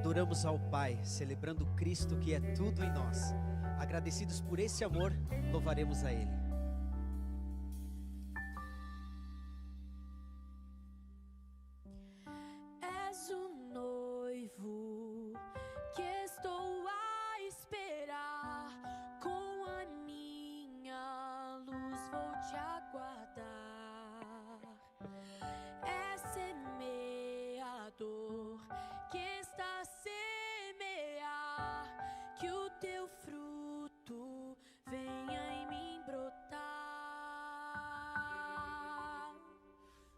adoramos ao Pai, celebrando Cristo que é tudo em nós. Agradecidos por esse amor, louvaremos a Ele. És o noivo que estou a esperar, com a minha luz vou te aguardar. É semeador que está a semear, que o teu fruto venha em mim brotar.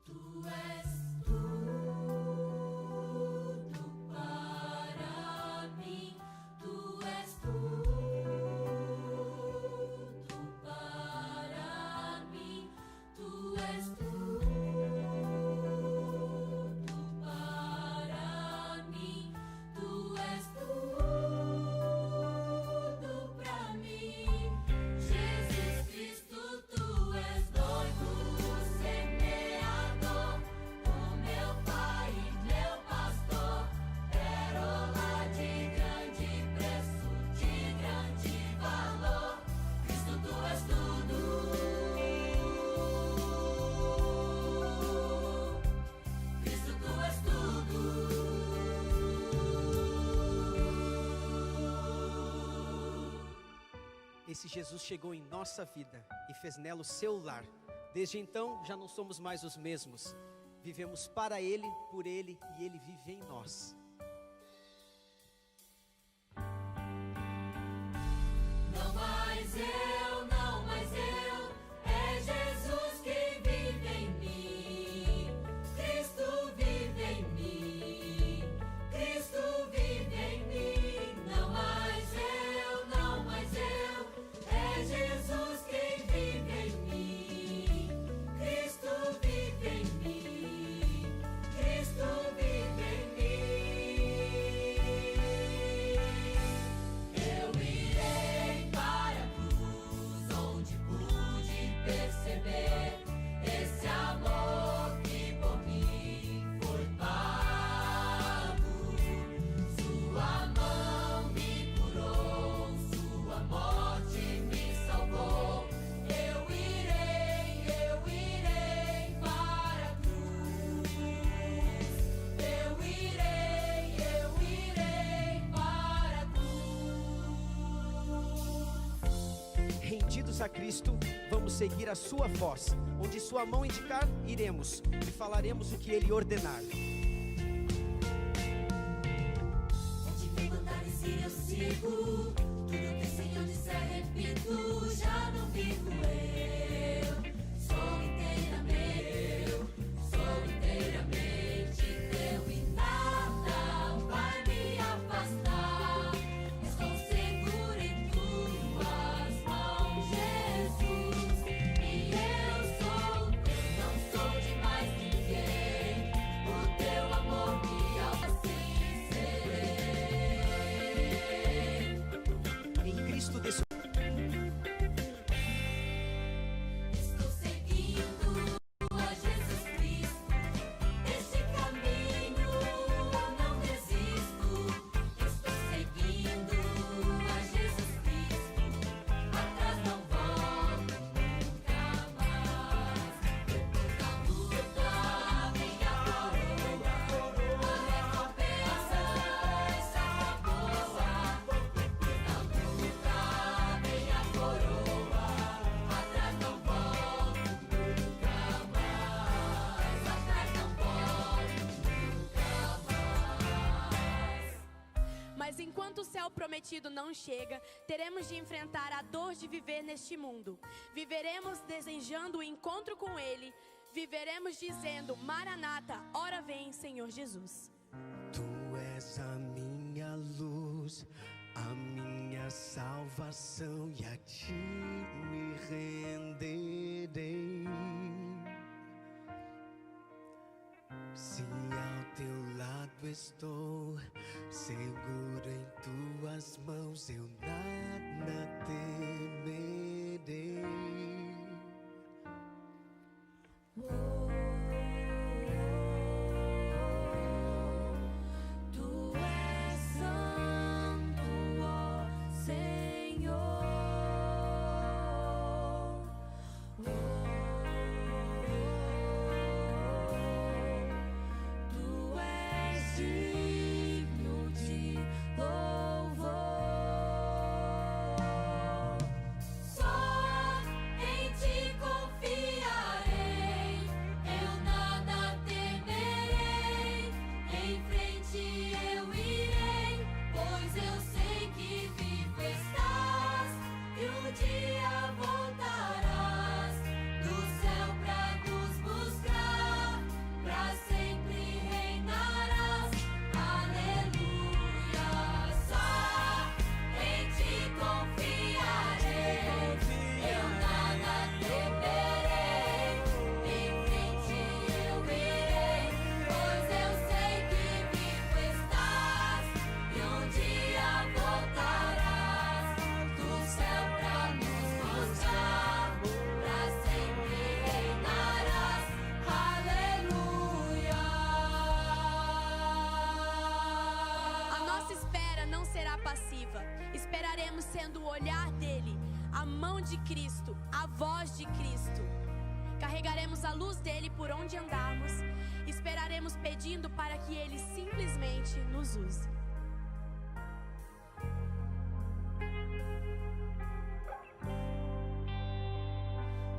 Tu és Esse Jesus chegou em nossa vida e fez nela o seu lar. Desde então já não somos mais os mesmos. Vivemos para Ele, por Ele e Ele vive em nós. Não mais eu, não mais eu, é Jesus que vive em mim. Cristo vive em mim, Cristo vive em mim. Não mais eu, não mais eu, é Jesus quem vive em mim. Cristo vive em mim, Cristo vive em mim. Eu irei para a cruz, onde pude perceber esse amor que por mim foi pago. Sua mão me curou, sua morte me salvou. Eu irei para a cruz. Eu irei para a cruz. Rendidos a Cristo, vamos seguir a sua voz. Onde sua mão indicar, iremos e falaremos o que Ele ordenar. Onde me mandares ir eu sigo, tudo que o Senhor disser repito. Já não vivo eu, sou inteiramente teu e nada vai me afastar. Estou seguro em tuas mãos, Jesus, e eu sou teu, não sou de mais ninguém. O teu amor me assim serei. Em Cristo desceu. Estou seguindo a Jesus Cristo, este caminho eu não desisto. Estou seguindo a Jesus Cristo, atrás não volto nunca mais. Depois da luta vem a coroa, a recompensa está boa. Depois da luta vem a coroa, atrás não volto nunca mais. Atrás não volto nunca mais. Mas enquanto o céu prometido não chega, teremos de enfrentar a dor de viver neste mundo. Viveremos desejando o encontro com Ele. Viveremos dizendo: Maranata, ora vem, Senhor Jesus. Tu és a minha luz, a minha salvação, e a ti me renderei. Se ao teu lado estou, seguro em tuas mãos, eu nada temerei. Tu és sentindo o olhar dele, a mão de Cristo, a voz de Cristo. Carregaremos a luz dele por onde andarmos, esperaremos pedindo para que ele simplesmente nos use.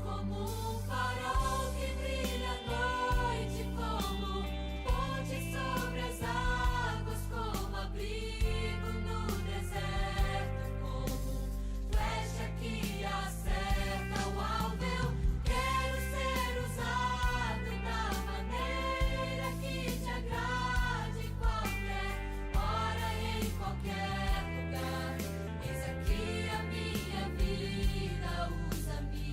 Como um farol que brilha à noite, como ponte sobre as águas, como abrigo no deserto, como flecha que acerta o alvo. Eu quero ser usado da maneira que te agrade, em qualquer hora e em qualquer lugar. Eis aqui a minha vida, usa-me.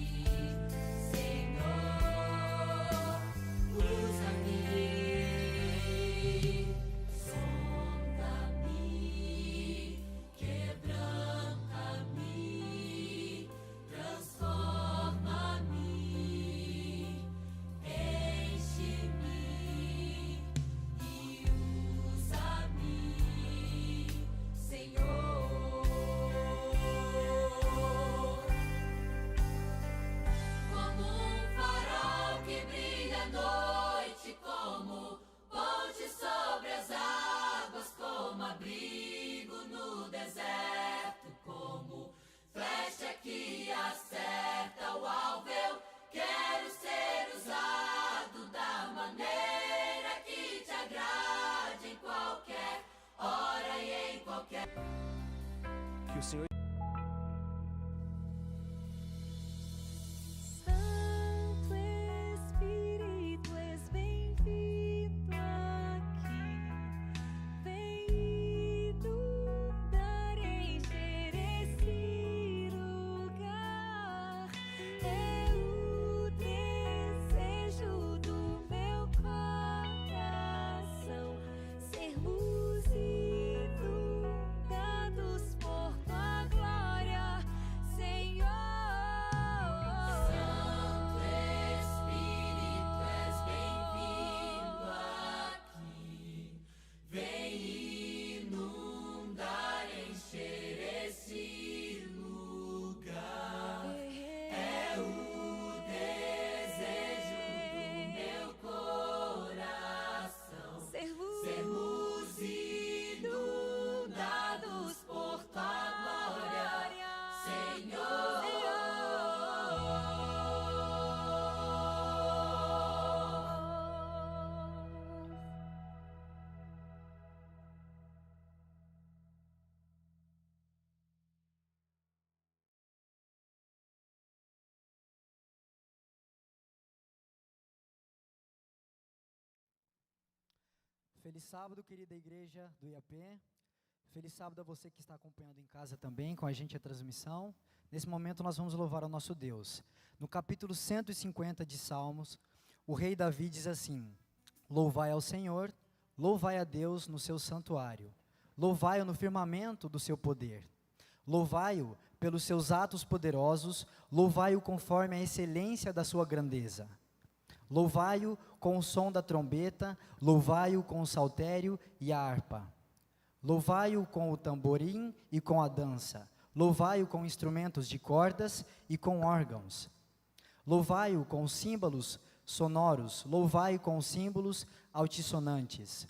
Que o Senhor Santo Espírito, és bem-vindo aqui. Vem inundar, encher esse lugar. É o desejo do meu coração sermos inundados por tua glória, Senhor. Santo Espírito, és bem-vindo aqui. Vem inundar, encher esse lugar. É o desejo do meu coração sermos inundados por tua glória, Senhor. Feliz sábado, querida igreja do IAP. Feliz sábado a você que está acompanhando em casa também, com a gente a transmissão. Nesse momento nós vamos louvar ao nosso Deus. No capítulo 150 de Salmos, o rei Davi diz assim: louvai ao Senhor, louvai a Deus no seu santuário, louvai-o no firmamento do seu poder, louvai-o pelos seus atos poderosos, louvai-o conforme a excelência da sua grandeza. Louvai-o com o som da trombeta, louvai-o com o saltério e a harpa. Louvai-o com o tamborim e com a dança. Louvai-o com instrumentos de cordas e com órgãos. Louvai-o com símbolos sonoros, louvai-o com símbolos altissonantes.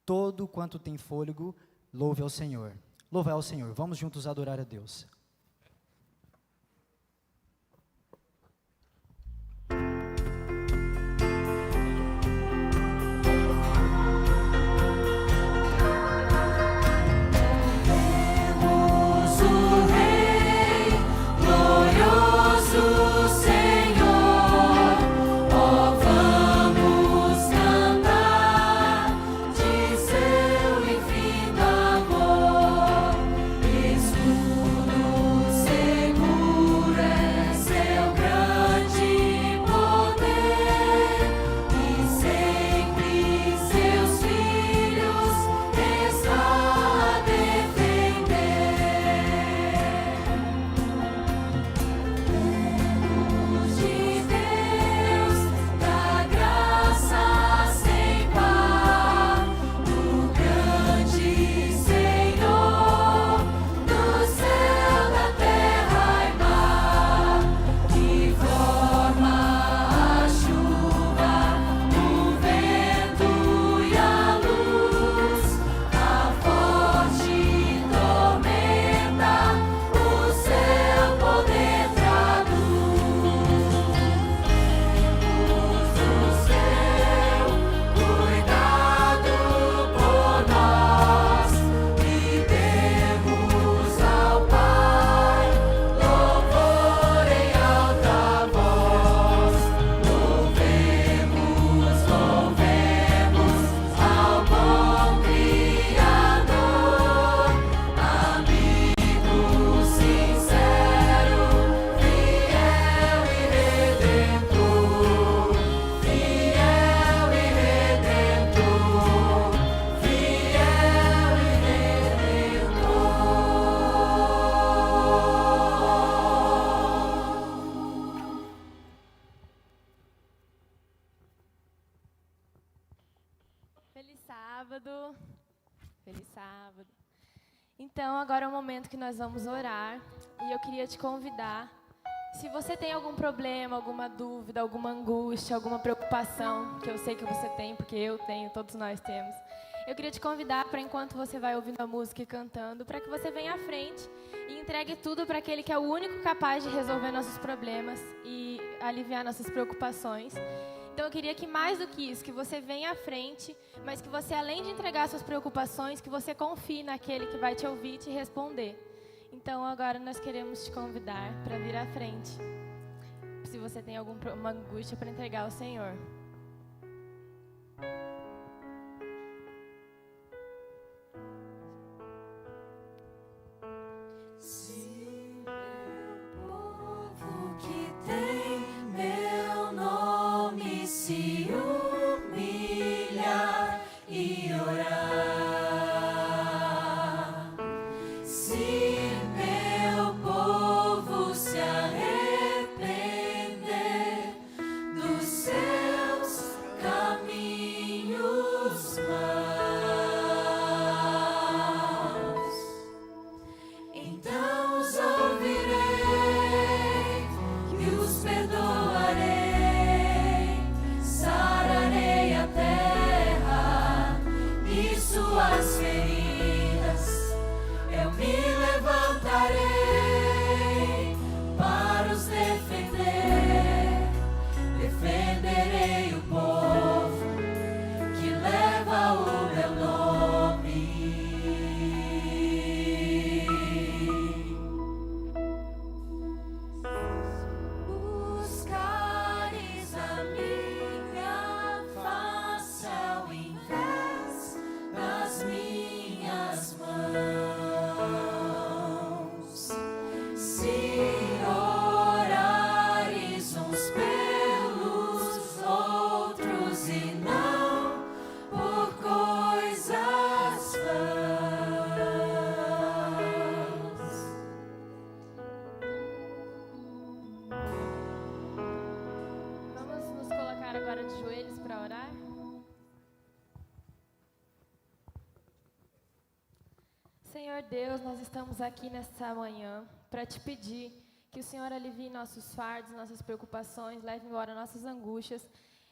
Todo quanto tem fôlego, louve ao Senhor. Louve ao Senhor. Vamos juntos adorar a Deus. Seu infinito amor, escudo sábado. Feliz sábado. Então, agora é o momento que nós vamos orar. E eu queria te convidar, se você tem algum problema, alguma dúvida, alguma angústia, alguma preocupação, que eu sei que você tem, porque eu tenho, todos nós temos, eu queria te convidar para, enquanto você vai ouvindo a música e cantando, para que você venha à frente e entregue tudo para aquele que é o único capaz de resolver nossos problemas e aliviar nossas preocupações. Então eu queria que, mais do que isso, que você venha à frente, mas que você, além de entregar suas preocupações, que você confie naquele que vai te ouvir e te responder. Então agora nós queremos te convidar para vir à frente, se você tem alguma angústia para entregar ao Senhor. Se meu povo que tem meu nome se humilhar e orar, se meu povo se arrepender dos seus caminhos maus, então os ouvirei e os perdoarei, sararei a terra e suas feridas, eu me levantarei para os defender, defenderei o povo que leva o meu nome. Buscares a minha face ao invés das minhas mãos, se orares uns pelos outros e não por coisas vãs. Vamos nos colocar agora de joelhos para orar? Senhor Deus, nós estamos aqui nesta manhã para te pedir que o Senhor alivie nossos fardos, nossas preocupações, leve embora nossas angústias.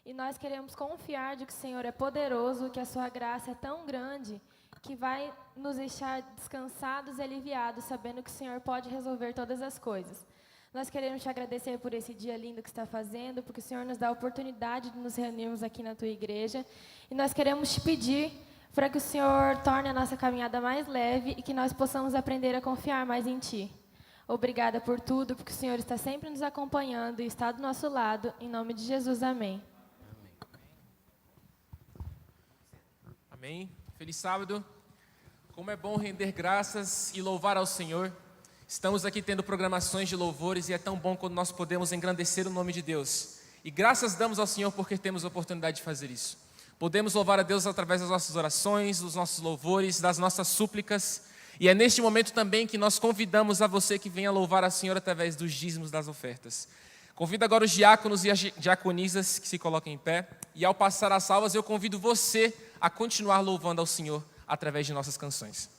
E nós queremos confiar de que o Senhor é poderoso, que a sua graça é tão grande, que vai nos deixar descansados e aliviados, sabendo que o Senhor pode resolver todas as coisas. Nós queremos te agradecer por esse dia lindo que está fazendo, porque o Senhor nos dá a oportunidade de nos reunirmos aqui na tua igreja. E nós queremos te pedir para que o Senhor torne a nossa caminhada mais leve e que nós possamos aprender a confiar mais em ti. Obrigada por tudo, porque o Senhor está sempre nos acompanhando e está do nosso lado. Em nome de Jesus, amém. Amém. Feliz sábado. Como é bom render graças e louvar ao Senhor. Estamos aqui tendo programações de louvores e é tão bom quando nós podemos engrandecer o nome de Deus. E graças damos ao Senhor porque temos a oportunidade de fazer isso. Podemos louvar a Deus através das nossas orações, dos nossos louvores, das nossas súplicas. E é neste momento também que nós convidamos a você que venha louvar a Senhor através dos dízimos das ofertas. Convido agora os diáconos e as diaconisas que se coloquem em pé. E ao passar as salvas, eu convido você a continuar louvando ao Senhor através de nossas canções.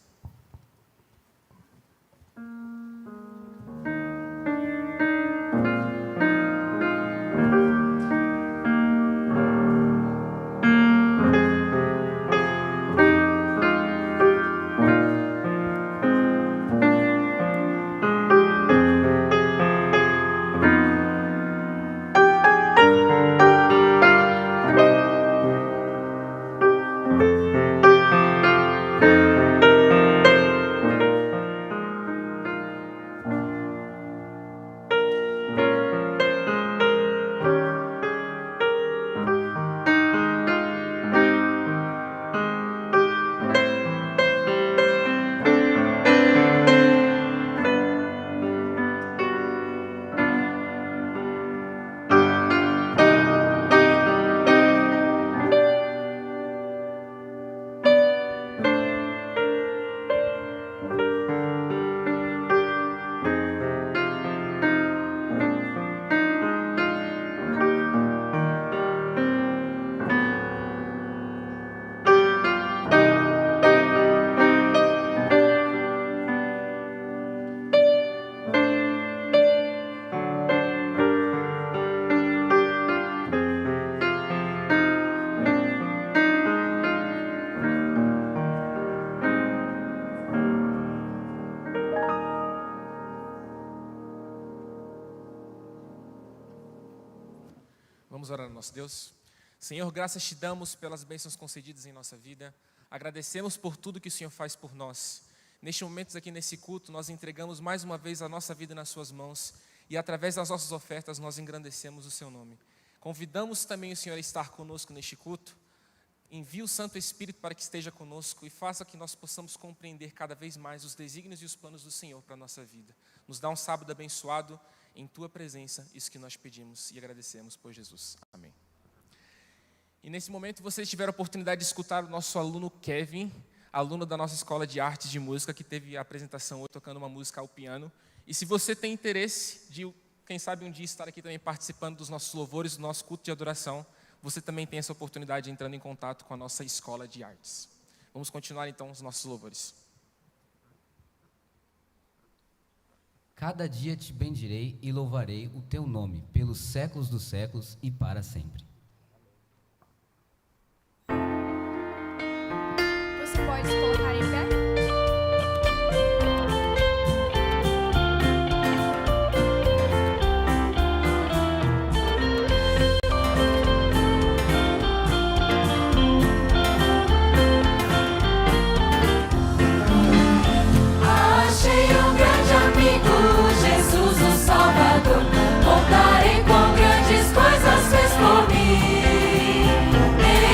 Vamos orar ao nosso Deus. Senhor, graças te damos pelas bênçãos concedidas em nossa vida. Agradecemos por tudo que o Senhor faz por nós. Neste momento aqui nesse culto, nós entregamos mais uma vez a nossa vida nas suas mãos e através das nossas ofertas nós engrandecemos o seu nome. Convidamos também o Senhor a estar conosco neste culto. Envie o Santo Espírito para que esteja conosco e faça que nós possamos compreender cada vez mais os desígnios e os planos do Senhor para a nossa vida. Nos dá um sábado abençoado em Tua presença, isso que nós pedimos e agradecemos por Jesus. Amém. E nesse momento vocês tiveram a oportunidade de escutar o nosso aluno Kevin, aluno da nossa Escola de Artes de Música, que teve a apresentação hoje tocando uma música ao piano. E se você tem interesse de, quem sabe um dia, estar aqui também participando dos nossos louvores, do nosso culto de adoração, você também tem essa oportunidade entrando em contato com a nossa Escola de Artes. Vamos continuar então os nossos louvores. Cada dia te bendirei e louvarei o teu nome, pelos séculos dos séculos e para sempre. Você pode se colocar em pé? Achei um grande amigo, Jesus o Salvador. Contarei quão grandes coisas fez por mim.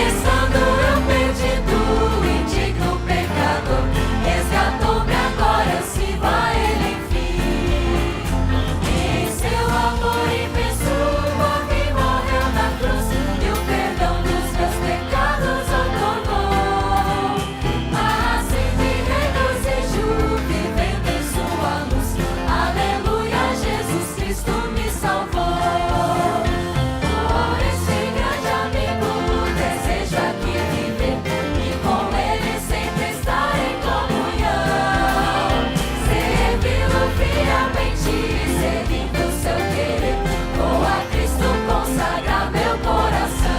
Estando eu perdido, indigno pecador, resgatou-me, agora sirvo a Ele enfim. Em seu amor imenso, por mim morreu na cruz e o perdão dos meus pecados outorgou. Assim me regozijo, vivendo em sua luz. Aleluia, Jesus Cristo me salvou. Por esse grande amigo, desejo aqui viver e com Ele sempre estar em comunhão. Servi-lo fielmente, seguindo seu querer. Vou a Cristo consagrar meu coração.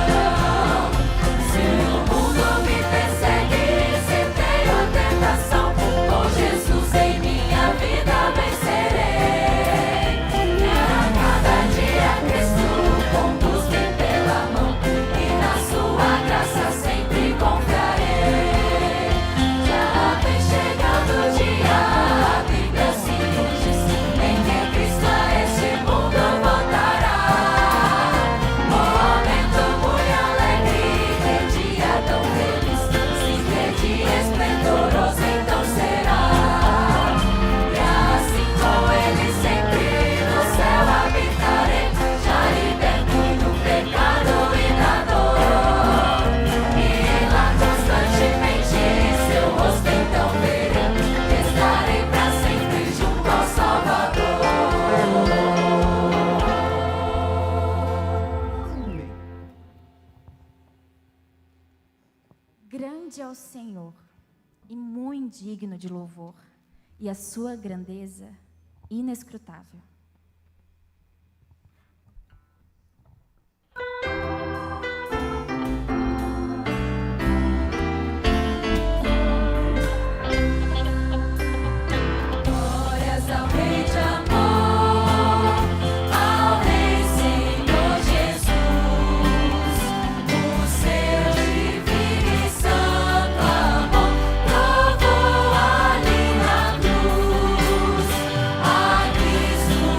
Se o mundo me persegue, se tenho tentação, com Jesus em minha vida vencerei. A cada dia Cristo conduz-me pela mão e na sua graça sempre confiarei. Já vem chegando o dia, a Bíblia assim nos diz, em que Cristo a este mundo voltará. Momento muito alegre, que dia tão feliz, sim, que dia esplendoroso então será. E assim com Ele sempre no céu habitarei, já liberto do pecado e da dor. E lá constantemente seu rosto então verei, estarei pra sempre junto ao Salvador. Grande é o Senhor e muito digno de louvor, e a sua grandeza inescrutável. Glórias ao Rei de amor, ao Rei Senhor Jesus. O seu divino e santo amor provou ali na cruz. A Cristo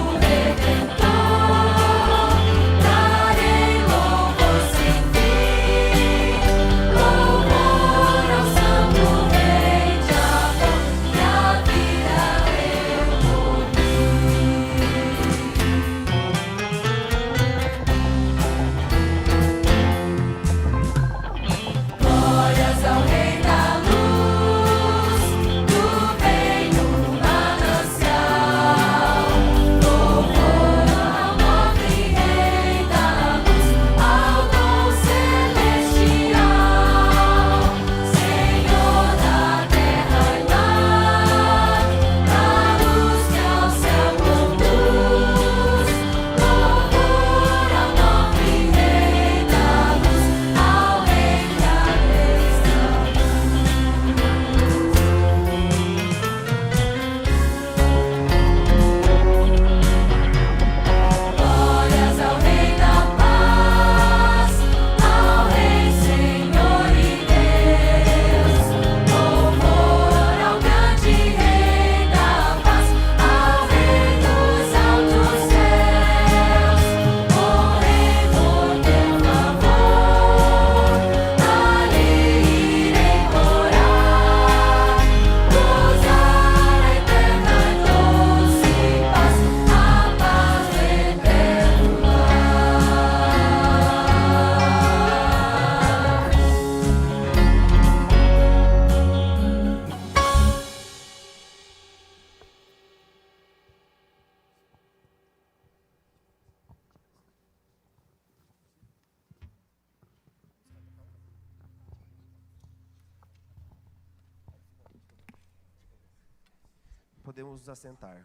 podemos nos assentar.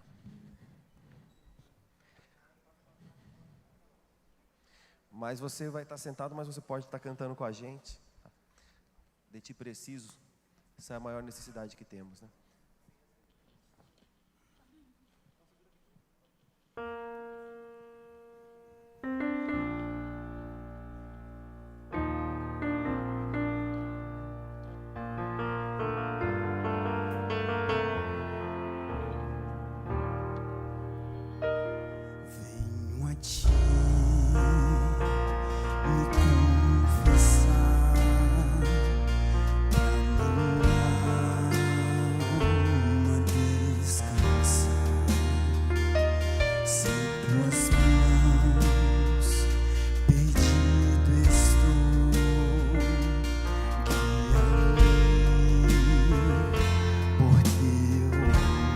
Mas você vai estar sentado, mas você pode estar cantando com a gente. De ti preciso. Essa é a maior necessidade que temos, né? Venho a ti me confessar, pra minha alma descansar. Sem tuas mãos perdido estou, guia-me por teu amor.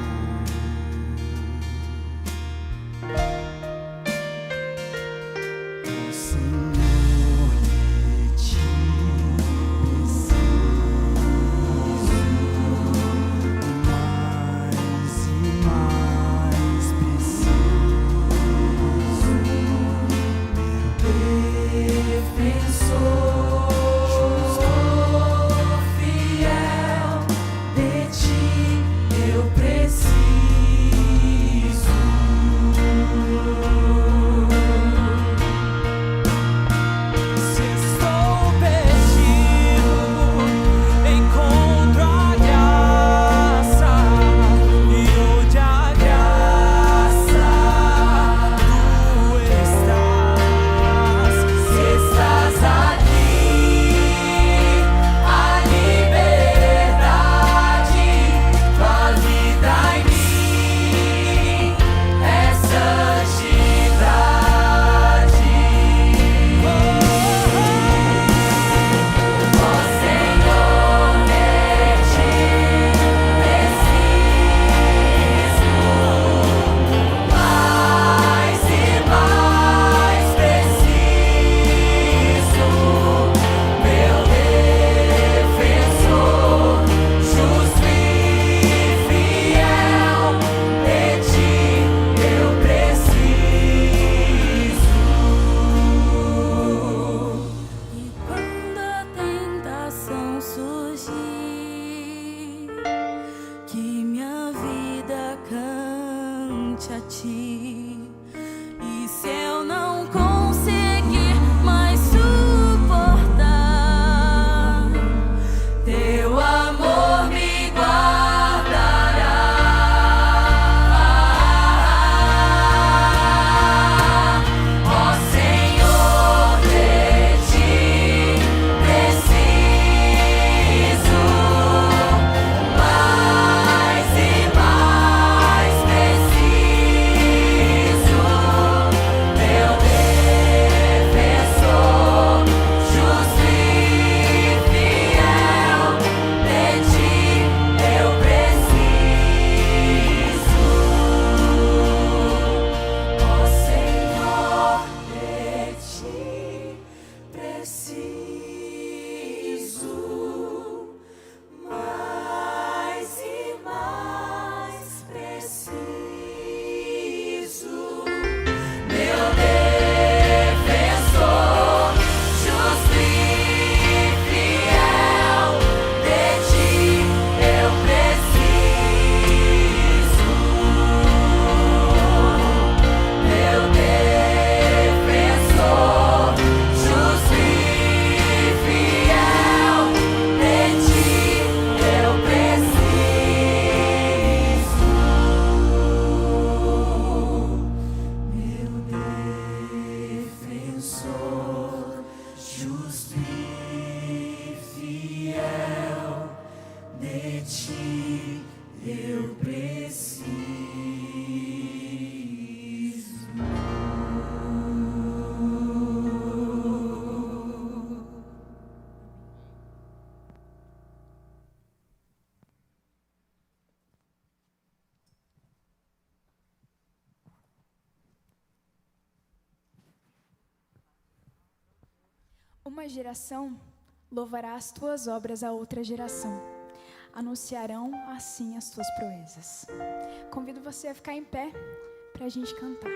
Ó Senhor, de ti preciso, mais e mais preciso, meu defensor, fiel, de ti eu preciso. Se estou perdido, encontro a graça, e onde a graça tu estás. Se estás aqui, a liberdade, tua vida em mim é santidade. Ó Senhor, de ti preciso, mais e mais preciso, meu defensor, justo e fiel, de ti eu preciso. E quando a tentação surgir, que minha vida cante a ti. E se eu não conseguir mais suportar, teu amor me guardará. Ó Senhor, de ti preciso, mais e mais preciso, meu defensor, justo e fiel, de ti eu preciso. Ó Senhor, de ti preciso, mais e mais preciso, meu defensor, justo e fiel, de ti eu preciso, meu defensor, justo e fiel, de ti eu preciso, meu defensor, justo e fiel, de ti eu preciso. Uma geração louvará as tuas obras a outra geração. anunciarão assim as tuas proezas. Convido você a ficar em pé para a gente cantar.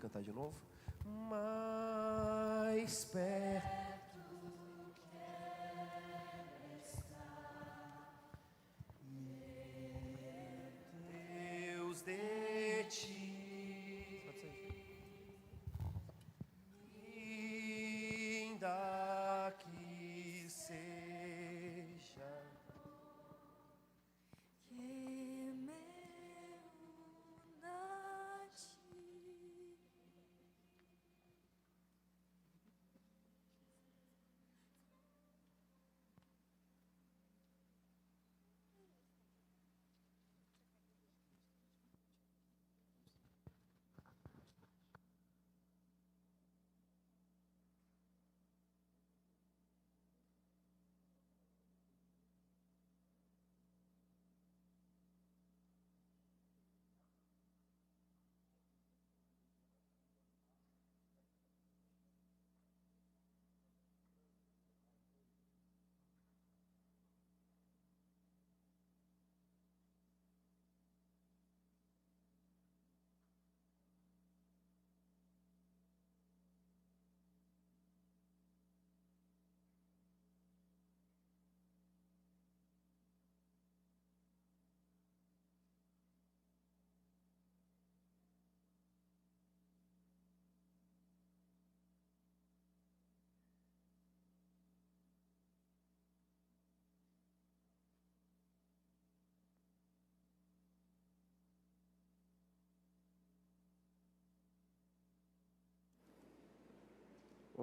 cantar de novo? Mais perto quero estar, Deus de ti, ainda que seja que me una a ti.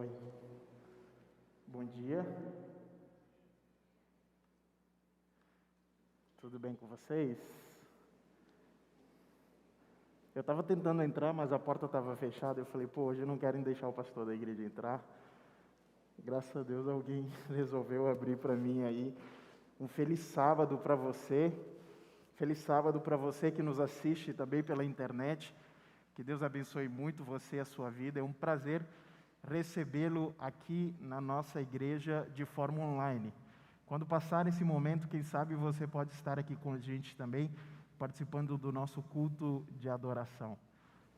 Oi. Bom dia. Tudo bem com vocês? Eu estava tentando entrar, mas a porta estava fechada. Eu falei, pô, hoje não querem deixar o pastor da igreja entrar. Graças a Deus alguém resolveu abrir para mim aí. Um feliz sábado para você. Feliz sábado para você que nos assiste também pela internet. Que Deus abençoe muito você e a sua vida. É um prazer recebê-lo aqui na nossa igreja de forma online. Quando passar esse momento, quem sabe você pode estar aqui com a gente também, participando do nosso culto de adoração.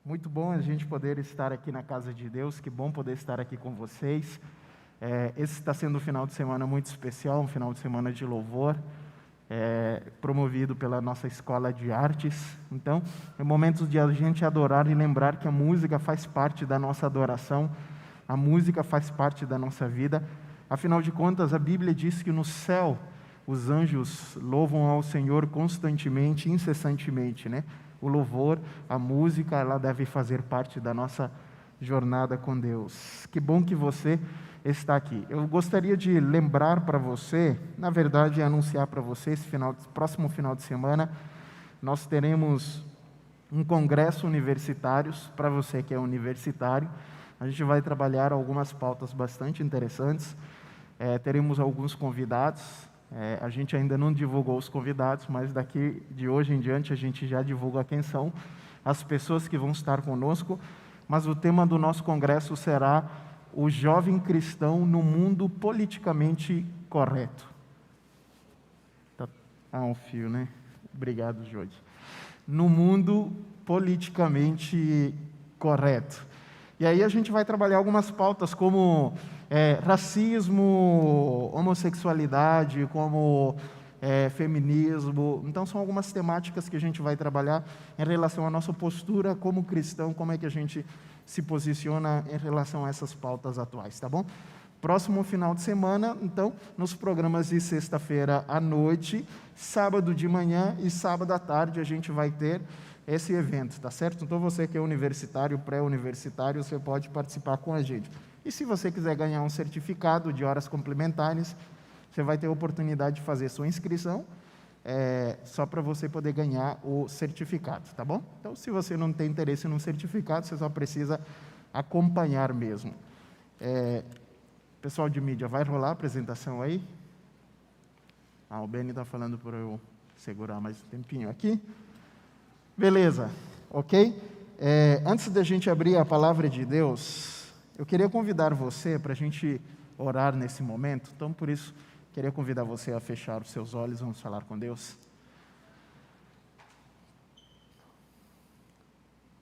Muito bom a gente poder estar aqui na casa de Deus, que bom poder estar aqui com vocês. Esse está sendo um final de semana muito especial, um final de semana de louvor, promovido pela nossa escola de artes. Então, é momento de a gente adorar e lembrar que a música faz parte da nossa adoração, a música faz parte da nossa vida. Afinal de contas, a Bíblia diz que no céu os anjos louvam ao Senhor constantemente, incessantemente, né? O louvor, a música, ela deve fazer parte da nossa jornada com Deus. Que bom que você está aqui. Eu gostaria de lembrar para você, na verdade, anunciar para você, próximo final de semana, nós teremos um congresso universitário, para você que é universitário. A gente vai trabalhar algumas pautas bastante interessantes, teremos alguns convidados, a gente ainda não divulgou os convidados, mas daqui de hoje em diante a gente já divulga quem são as pessoas que vão estar conosco, mas o tema do nosso congresso será o jovem cristão no mundo politicamente correto. Um fio, né? Obrigado, Jodi. No mundo politicamente correto. E aí a gente vai trabalhar algumas pautas como racismo, homossexualidade, como feminismo. Então são algumas temáticas que a gente vai trabalhar em relação à nossa postura como cristão, como é que a gente se posiciona em relação a essas pautas atuais, tá bom? Próximo final de semana, então, nos programas de sexta-feira à noite, sábado de manhã e sábado à tarde a gente vai ter esse evento, tá certo? Então você que é universitário, pré-universitário, você pode participar com a gente. E se você quiser ganhar um certificado de horas complementares, você vai ter a oportunidade de fazer sua inscrição, só para você poder ganhar o certificado, tá bom? Então, se você não tem interesse no certificado, você só precisa acompanhar mesmo. Pessoal de mídia, vai rolar a apresentação aí? O Beni está falando para eu segurar mais um tempinho aqui. Beleza, ok? Antes da gente abrir a palavra de Deus, eu queria convidar você para a gente orar nesse momento. Então, por isso, queria convidar você a fechar os seus olhos, vamos falar com Deus.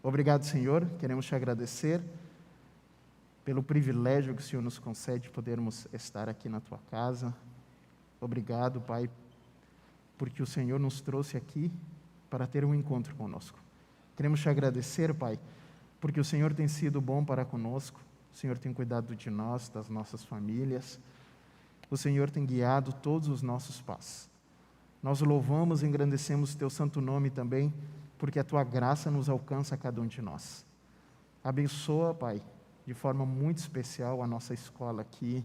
Obrigado, Senhor, queremos te agradecer pelo privilégio que o Senhor nos concede de podermos estar aqui na tua casa. Obrigado, Pai, porque o Senhor nos trouxe aqui para ter um encontro conosco. Queremos te agradecer, Pai, porque o Senhor tem sido bom para conosco, o Senhor tem cuidado de nós, das nossas famílias, o Senhor tem guiado todos os nossos passos. Nós louvamos e engrandecemos o teu santo nome também, porque a tua graça nos alcança a cada um de nós. Abençoa, Pai, de forma muito especial a nossa escola aqui,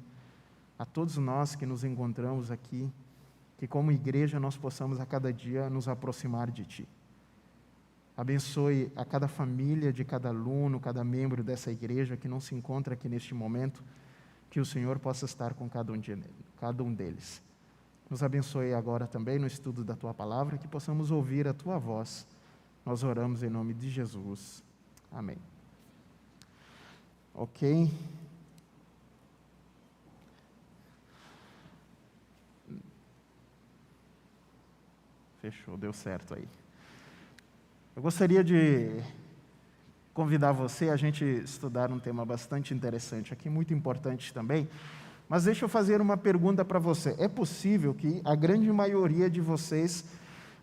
a todos nós que nos encontramos aqui, que como igreja nós possamos a cada dia nos aproximar de Ti. Abençoe a cada família de cada aluno, cada membro dessa igreja que não se encontra aqui neste momento, que o Senhor possa estar com cada um deles. Nos abençoe agora também no estudo da Tua Palavra, que possamos ouvir a Tua voz. Nós oramos em nome de Jesus. Amém. Ok? Fechou, deu certo aí. Eu gostaria de convidar você a gente estudar um tema bastante interessante aqui, muito importante também, mas deixa eu fazer uma pergunta para você. É possível que a grande maioria de vocês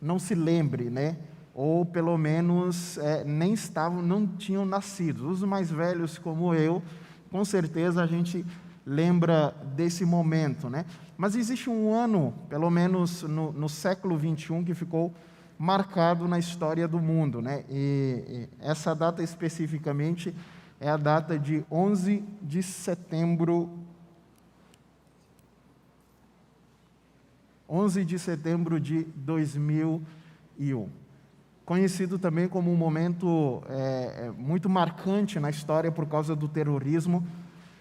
não se lembre, né? Ou pelo menos não tinham nascido. Os mais velhos como eu, com certeza a gente lembra desse momento, né? Mas existe um ano, pelo menos no século 21, que ficou marcado na história do mundo, né? E essa data especificamente é a data de 11 de setembro. 11 de setembro de 2001. Conhecido também como um momento muito marcante na história por causa do terrorismo.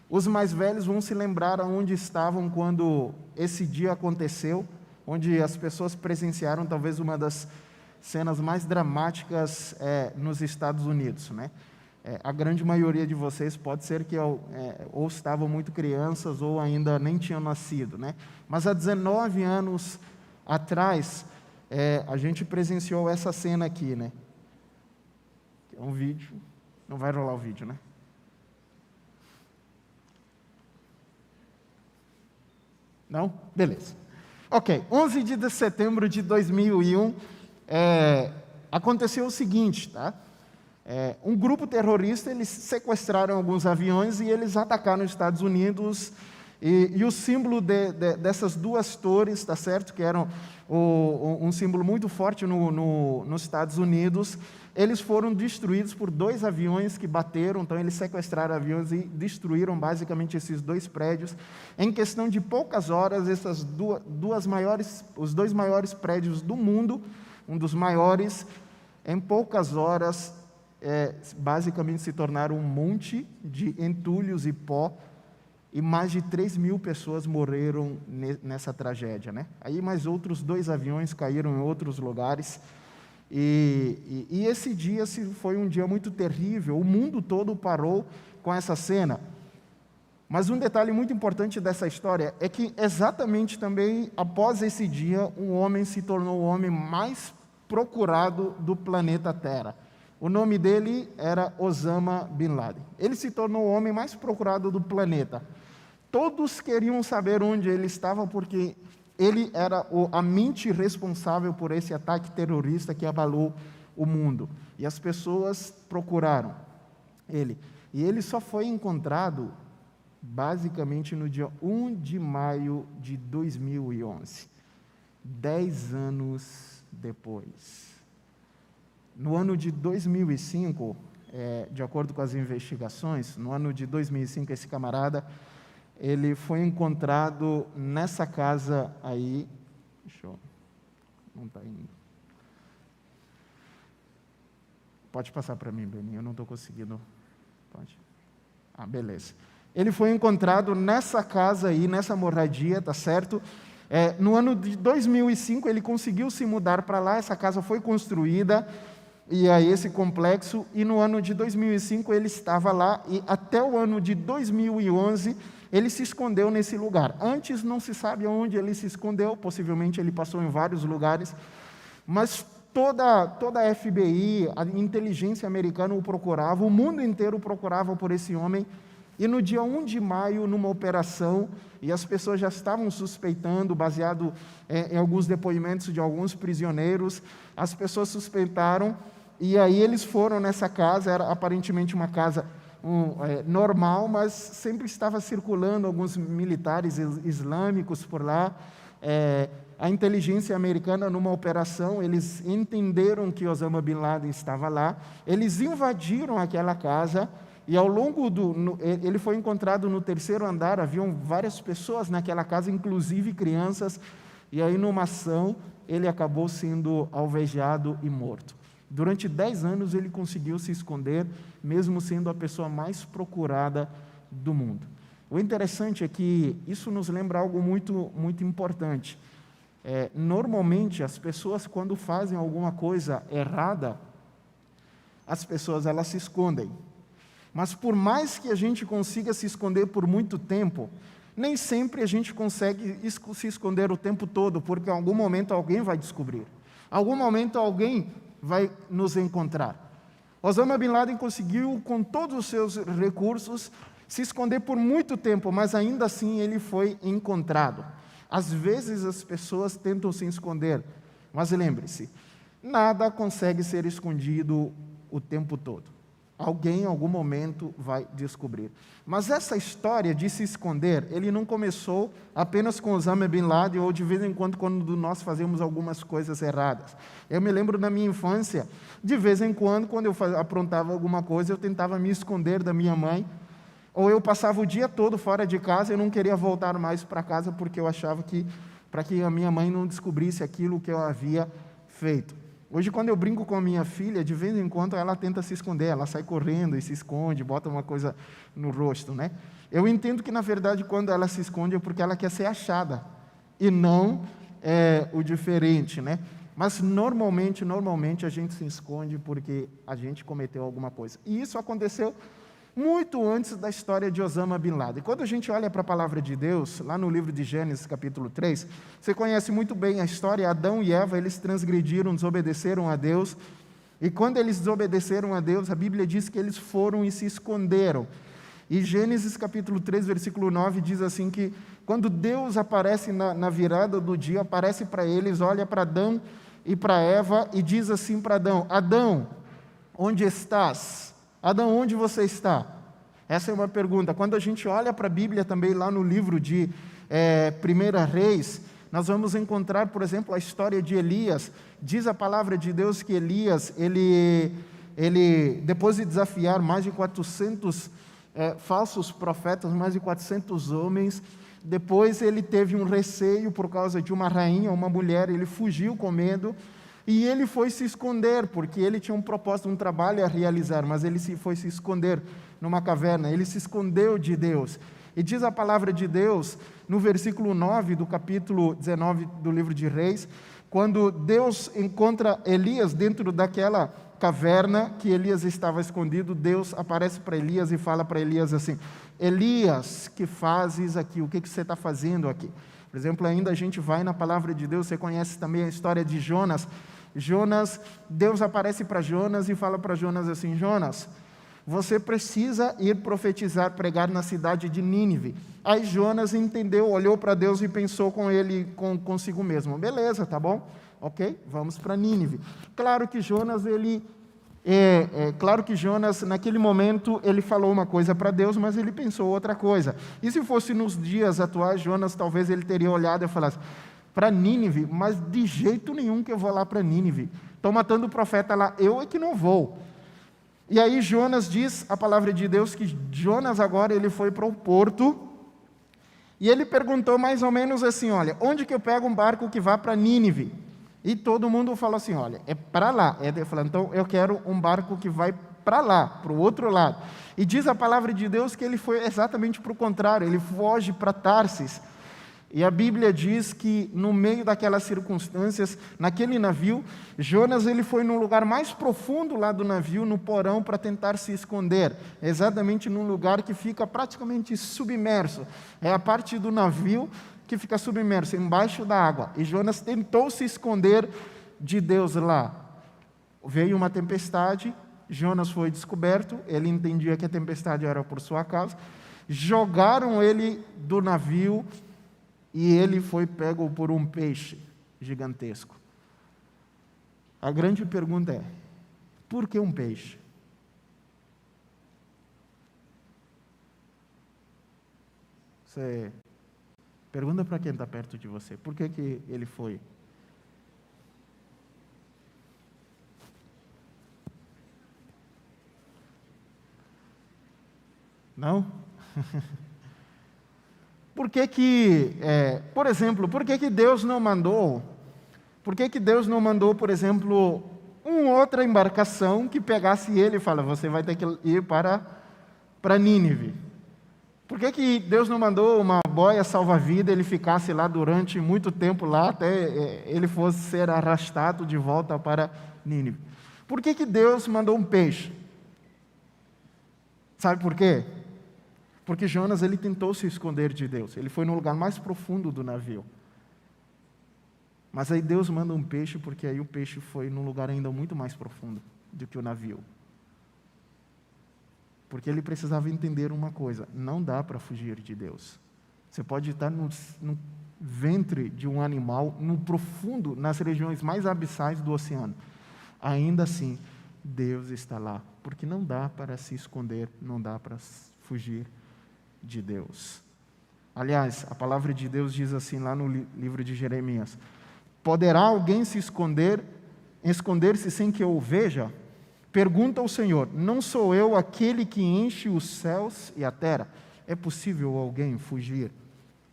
Os mais velhos vão se lembrar onde estavam quando esse dia aconteceu, onde as pessoas presenciaram talvez uma das cenas mais dramáticas nos Estados Unidos, né? A grande maioria de vocês pode ser que ou estavam muito crianças ou ainda nem tinham nascido, né? Mas há 19 anos atrás, a gente presenciou essa cena aqui, né? É um vídeo, não vai rolar o vídeo, né? Não? Beleza. Ok, 11 de setembro de 2001, aconteceu o seguinte, tá? Um grupo terrorista, eles sequestraram alguns aviões e eles atacaram os Estados Unidos, e o símbolo dessas duas torres, tá certo? Que eram um símbolo muito forte nos Estados Unidos, eles foram destruídos por 2 aviões que bateram. Então eles sequestraram aviões e destruíram basicamente esses 2 prédios. Em questão de poucas horas, essas os 2 maiores prédios do mundo, um dos maiores, em poucas horas, basicamente se tornaram um monte de entulhos e pó, e mais de 3.000 pessoas morreram nessa tragédia, né? Aí mais outros 2 aviões caíram em outros lugares, e esse dia foi um dia muito terrível. O mundo todo parou com essa cena. Mas um detalhe muito importante dessa história é que exatamente também após esse dia, um homem se tornou o homem mais procurado do planeta Terra. O nome dele era Osama Bin Laden. Ele se tornou o homem mais procurado do planeta. Todos queriam saber onde ele estava, porque ele era a mente responsável por esse ataque terrorista que abalou o mundo. E as pessoas procuraram ele. E ele só foi encontrado, basicamente, no dia 1 de maio de 2011. 10 anos depois. No ano de 2005, de acordo com as investigações, no ano de 2005, esse camarada, ele foi encontrado nessa casa aí. Não está indo. Pode passar para mim, Beninho, eu não estou conseguindo. Pode. Beleza. Ele foi encontrado nessa casa aí, nessa moradia, tá certo? No ano de 2005, ele conseguiu se mudar para lá, essa casa foi construída, e aí esse complexo, e no ano de 2005 ele estava lá, e até o ano de 2011 ele se escondeu nesse lugar. Antes não se sabe onde ele se escondeu, possivelmente ele passou em vários lugares, mas toda a FBI, a inteligência americana o procurava, o mundo inteiro procurava por esse homem, e no dia 1 de maio, numa operação, e as pessoas já estavam suspeitando, baseado em alguns depoimentos de alguns prisioneiros, as pessoas suspeitaram, e aí eles foram nessa casa, era aparentemente uma casa normal, mas sempre estava circulando alguns militares islâmicos por lá. A inteligência americana, numa operação, eles entenderam que Osama Bin Laden estava lá, eles invadiram aquela casa, e ao longo ele foi encontrado no 3º andar, haviam várias pessoas naquela casa, inclusive crianças, e aí numa ação ele acabou sendo alvejado e morto. Durante 10 anos ele conseguiu se esconder, mesmo sendo a pessoa mais procurada do mundo. O interessante é que isso nos lembra algo muito, muito importante. Normalmente as pessoas, quando fazem alguma coisa errada, as pessoas elas se escondem. Mas por mais que a gente consiga se esconder por muito tempo, nem sempre a gente consegue se esconder o tempo todo, porque em algum momento alguém vai descobrir. Em algum momento alguém vai nos encontrar. Osama Bin Laden conseguiu, com todos os seus recursos, se esconder por muito tempo, mas ainda assim ele foi encontrado. Às vezes as pessoas tentam se esconder, mas lembre-se, nada consegue ser escondido o tempo todo. alguém em algum momento vai descobrir. Mas essa história de se esconder, ele não começou apenas com Osama Bin Laden ou de vez em quando nós fazemos algumas coisas erradas. Eu me lembro da minha infância, de vez em quando eu aprontava alguma coisa, eu tentava me esconder da minha mãe, ou eu passava o dia todo fora de casa e não queria voltar mais para casa porque eu achava que, para que a minha mãe não descobrisse aquilo que eu havia feito. Hoje, quando eu brinco com a minha filha, de vez em quando ela tenta se esconder, ela sai correndo e se esconde, bota uma coisa no rosto, né? Eu entendo que, na verdade, quando ela se esconde é porque ela quer ser achada, e não o diferente, né? Mas, normalmente, a gente se esconde porque a gente cometeu alguma coisa. E isso aconteceu muito antes da história de Osama Bin Laden. Quando a gente olha para a palavra de Deus, lá no livro de Gênesis, capítulo 3, você conhece muito bem a história. Adão e Eva, eles transgrediram, desobedeceram a Deus, e quando eles desobedeceram a Deus, a Bíblia diz que eles foram e se esconderam. E Gênesis capítulo 3, versículo 9, diz assim que quando Deus aparece na virada do dia, aparece para eles, olha para Adão e para Eva, e diz assim para Adão: Adão, onde estás? Adão, onde você está? Essa é uma pergunta. Quando a gente olha para a Bíblia também, lá no livro de 1 Reis, nós vamos encontrar, por exemplo, a história de Elias. Diz a palavra de Deus que Elias, ele depois de desafiar mais de 400 falsos profetas, mais de 400 homens, depois ele teve um receio por causa de uma rainha, uma mulher, ele fugiu com medo, e ele foi se esconder, porque ele tinha um propósito, um trabalho a realizar, mas ele foi se esconder numa caverna, ele se escondeu de Deus. E diz a palavra de Deus, no versículo 9 do capítulo 19 do livro de Reis, quando Deus encontra Elias dentro daquela caverna que Elias estava escondido, Deus aparece para Elias e fala para Elias assim: Elias, que fazes aqui? O que você está fazendo aqui? Por exemplo, ainda a gente vai na palavra de Deus, você conhece também a história de Jonas. Deus aparece para Jonas e fala para Jonas assim: Jonas, você precisa ir profetizar, pregar na cidade de Nínive. Aí Jonas entendeu, olhou para Deus e pensou consigo mesmo: beleza, tá bom, ok, vamos para Nínive. Claro que Jonas, naquele momento, ele falou uma coisa para Deus, mas ele pensou outra coisa. E se fosse nos dias atuais, Jonas talvez ele teria olhado e falasse: para Nínive? Mas de jeito nenhum que eu vou lá para Nínive. Estão matando o profeta lá, eu é que não vou. E aí Jonas diz, a palavra de Deus, que Jonas agora ele foi para o porto, e ele perguntou mais ou menos assim: olha, onde que eu pego um barco que vá para Nínive? E todo mundo falou assim: olha, é para lá. Ele falou: então eu quero um barco que vai para lá, para o outro lado. E diz a palavra de Deus que ele foi exatamente para o contrário, ele foge para Tarsis. E a Bíblia diz que no meio daquelas circunstâncias, naquele navio, Jonas ele foi no lugar mais profundo lá do navio, no porão, para tentar se esconder, exatamente num lugar que fica praticamente submerso. É a parte do navio que fica submerso, embaixo da água. E Jonas tentou se esconder de Deus lá. Veio uma tempestade, Jonas foi descoberto, ele entendia que a tempestade era por sua causa, jogaram ele do navio, e ele foi pego por um peixe gigantesco. A grande pergunta é: por que um peixe? Você pergunta para quem está perto de você: por que ele foi? Não? Por exemplo, por que Deus não mandou? Por que Deus não mandou, por exemplo, uma outra embarcação que pegasse ele e fala: você vai ter que ir para Nínive? Por que Deus não mandou uma boia salva-vida, ele ficasse lá durante muito tempo lá, até ele fosse ser arrastado de volta para Nínive? Por que Deus mandou um peixe? Sabe por quê? Porque Jonas ele tentou se esconder de Deus. Ele foi no lugar mais profundo do navio. Mas aí Deus manda um peixe, porque aí o peixe foi num lugar ainda muito mais profundo do que o navio. Porque ele precisava entender uma coisa: não dá para fugir de Deus. Você pode estar no ventre de um animal, no profundo, nas regiões mais abissais do oceano. Ainda assim, Deus está lá porque não dá para se esconder, não dá para fugir de Deus. Aliás, a palavra de Deus diz assim lá no livro de Jeremias: poderá alguém se esconder-se sem que eu o veja? Pergunta ao Senhor: não sou eu aquele que enche os céus e a terra? É possível alguém fugir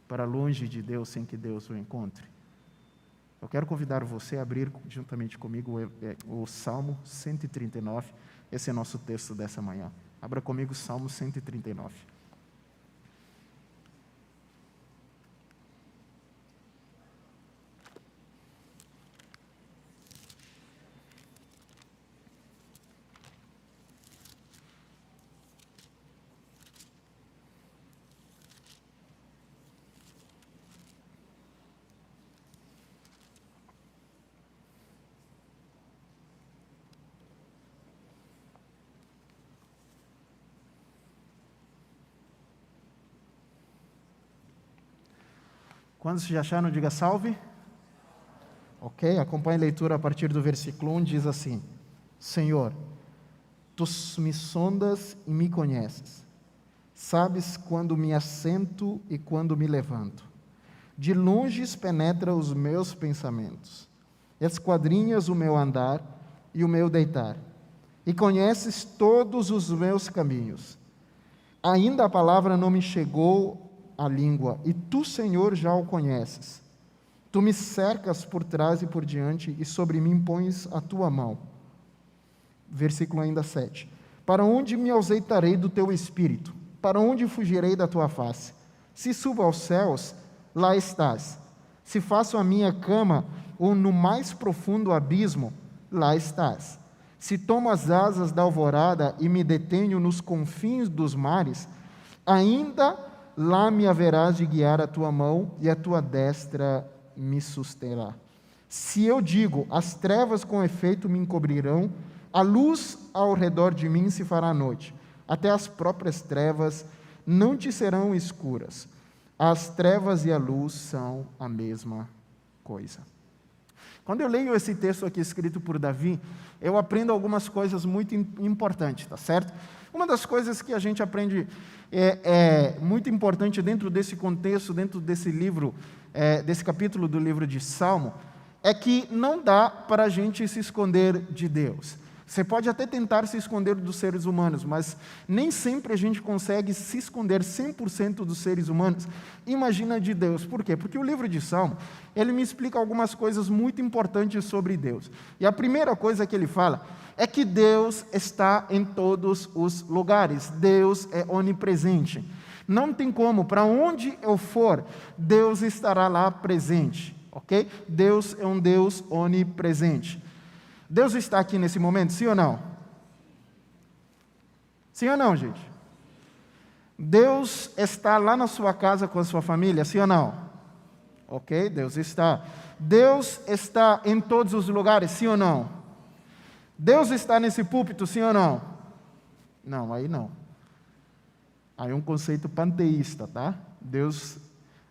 para longe de Deus sem que Deus o encontre? Eu quero convidar você a abrir juntamente comigo o Salmo 139. Esse é nosso texto dessa manhã. Abra comigo o Salmo 139. Quando se acharam, diga salve. Ok, acompanhe a leitura a partir do versículo 1, diz assim: Senhor, tu me sondas e me conheces. Sabes quando me assento e quando me levanto. De longe penetra os meus pensamentos. Esquadrinhas o meu andar e o meu deitar. E conheces todos os meus caminhos. Ainda a palavra não me chegou à língua, e tu, Senhor, já o conheces. Tu me cercas por trás e por diante, e sobre mim pões a tua mão. Versículo ainda 7. Para onde me ausentarei do teu espírito? Para onde fugirei da tua face? Se subo aos céus, lá estás. Se faço a minha cama, ou no mais profundo abismo, lá estás. Se tomo as asas da alvorada e me detenho nos confins dos mares, ainda lá me haverás de guiar a tua mão e a tua destra me susterá. Se eu digo, as trevas com efeito me encobrirão, a luz ao redor de mim se fará noite. Até as próprias trevas não te serão escuras. As trevas e a luz são a mesma coisa. Quando eu leio esse texto aqui escrito por Davi, eu aprendo algumas coisas muito importantes, tá certo? Uma das coisas que a gente aprende muito importante dentro desse contexto, dentro desse livro, desse capítulo do livro de Salmo, é que não dá para a gente se esconder de Deus. Você pode até tentar se esconder dos seres humanos, mas nem sempre a gente consegue se esconder 100% dos seres humanos. Imagina de Deus. Por quê? Porque o livro de Salmo, ele me explica algumas coisas muito importantes sobre Deus. E a primeira coisa que ele fala é que Deus está em todos os lugares. Deus é onipresente. Não tem como, para onde eu for, Deus estará lá presente. Ok? Deus é um Deus onipresente. Deus está aqui nesse momento, sim ou não? Sim ou não, gente? Deus está lá na sua casa com a sua família, sim ou não? Ok, Deus está. Deus está em todos os lugares, sim ou não? Deus está nesse púlpito, sim ou não? Não, aí não. Aí é um conceito panteísta, tá? Deus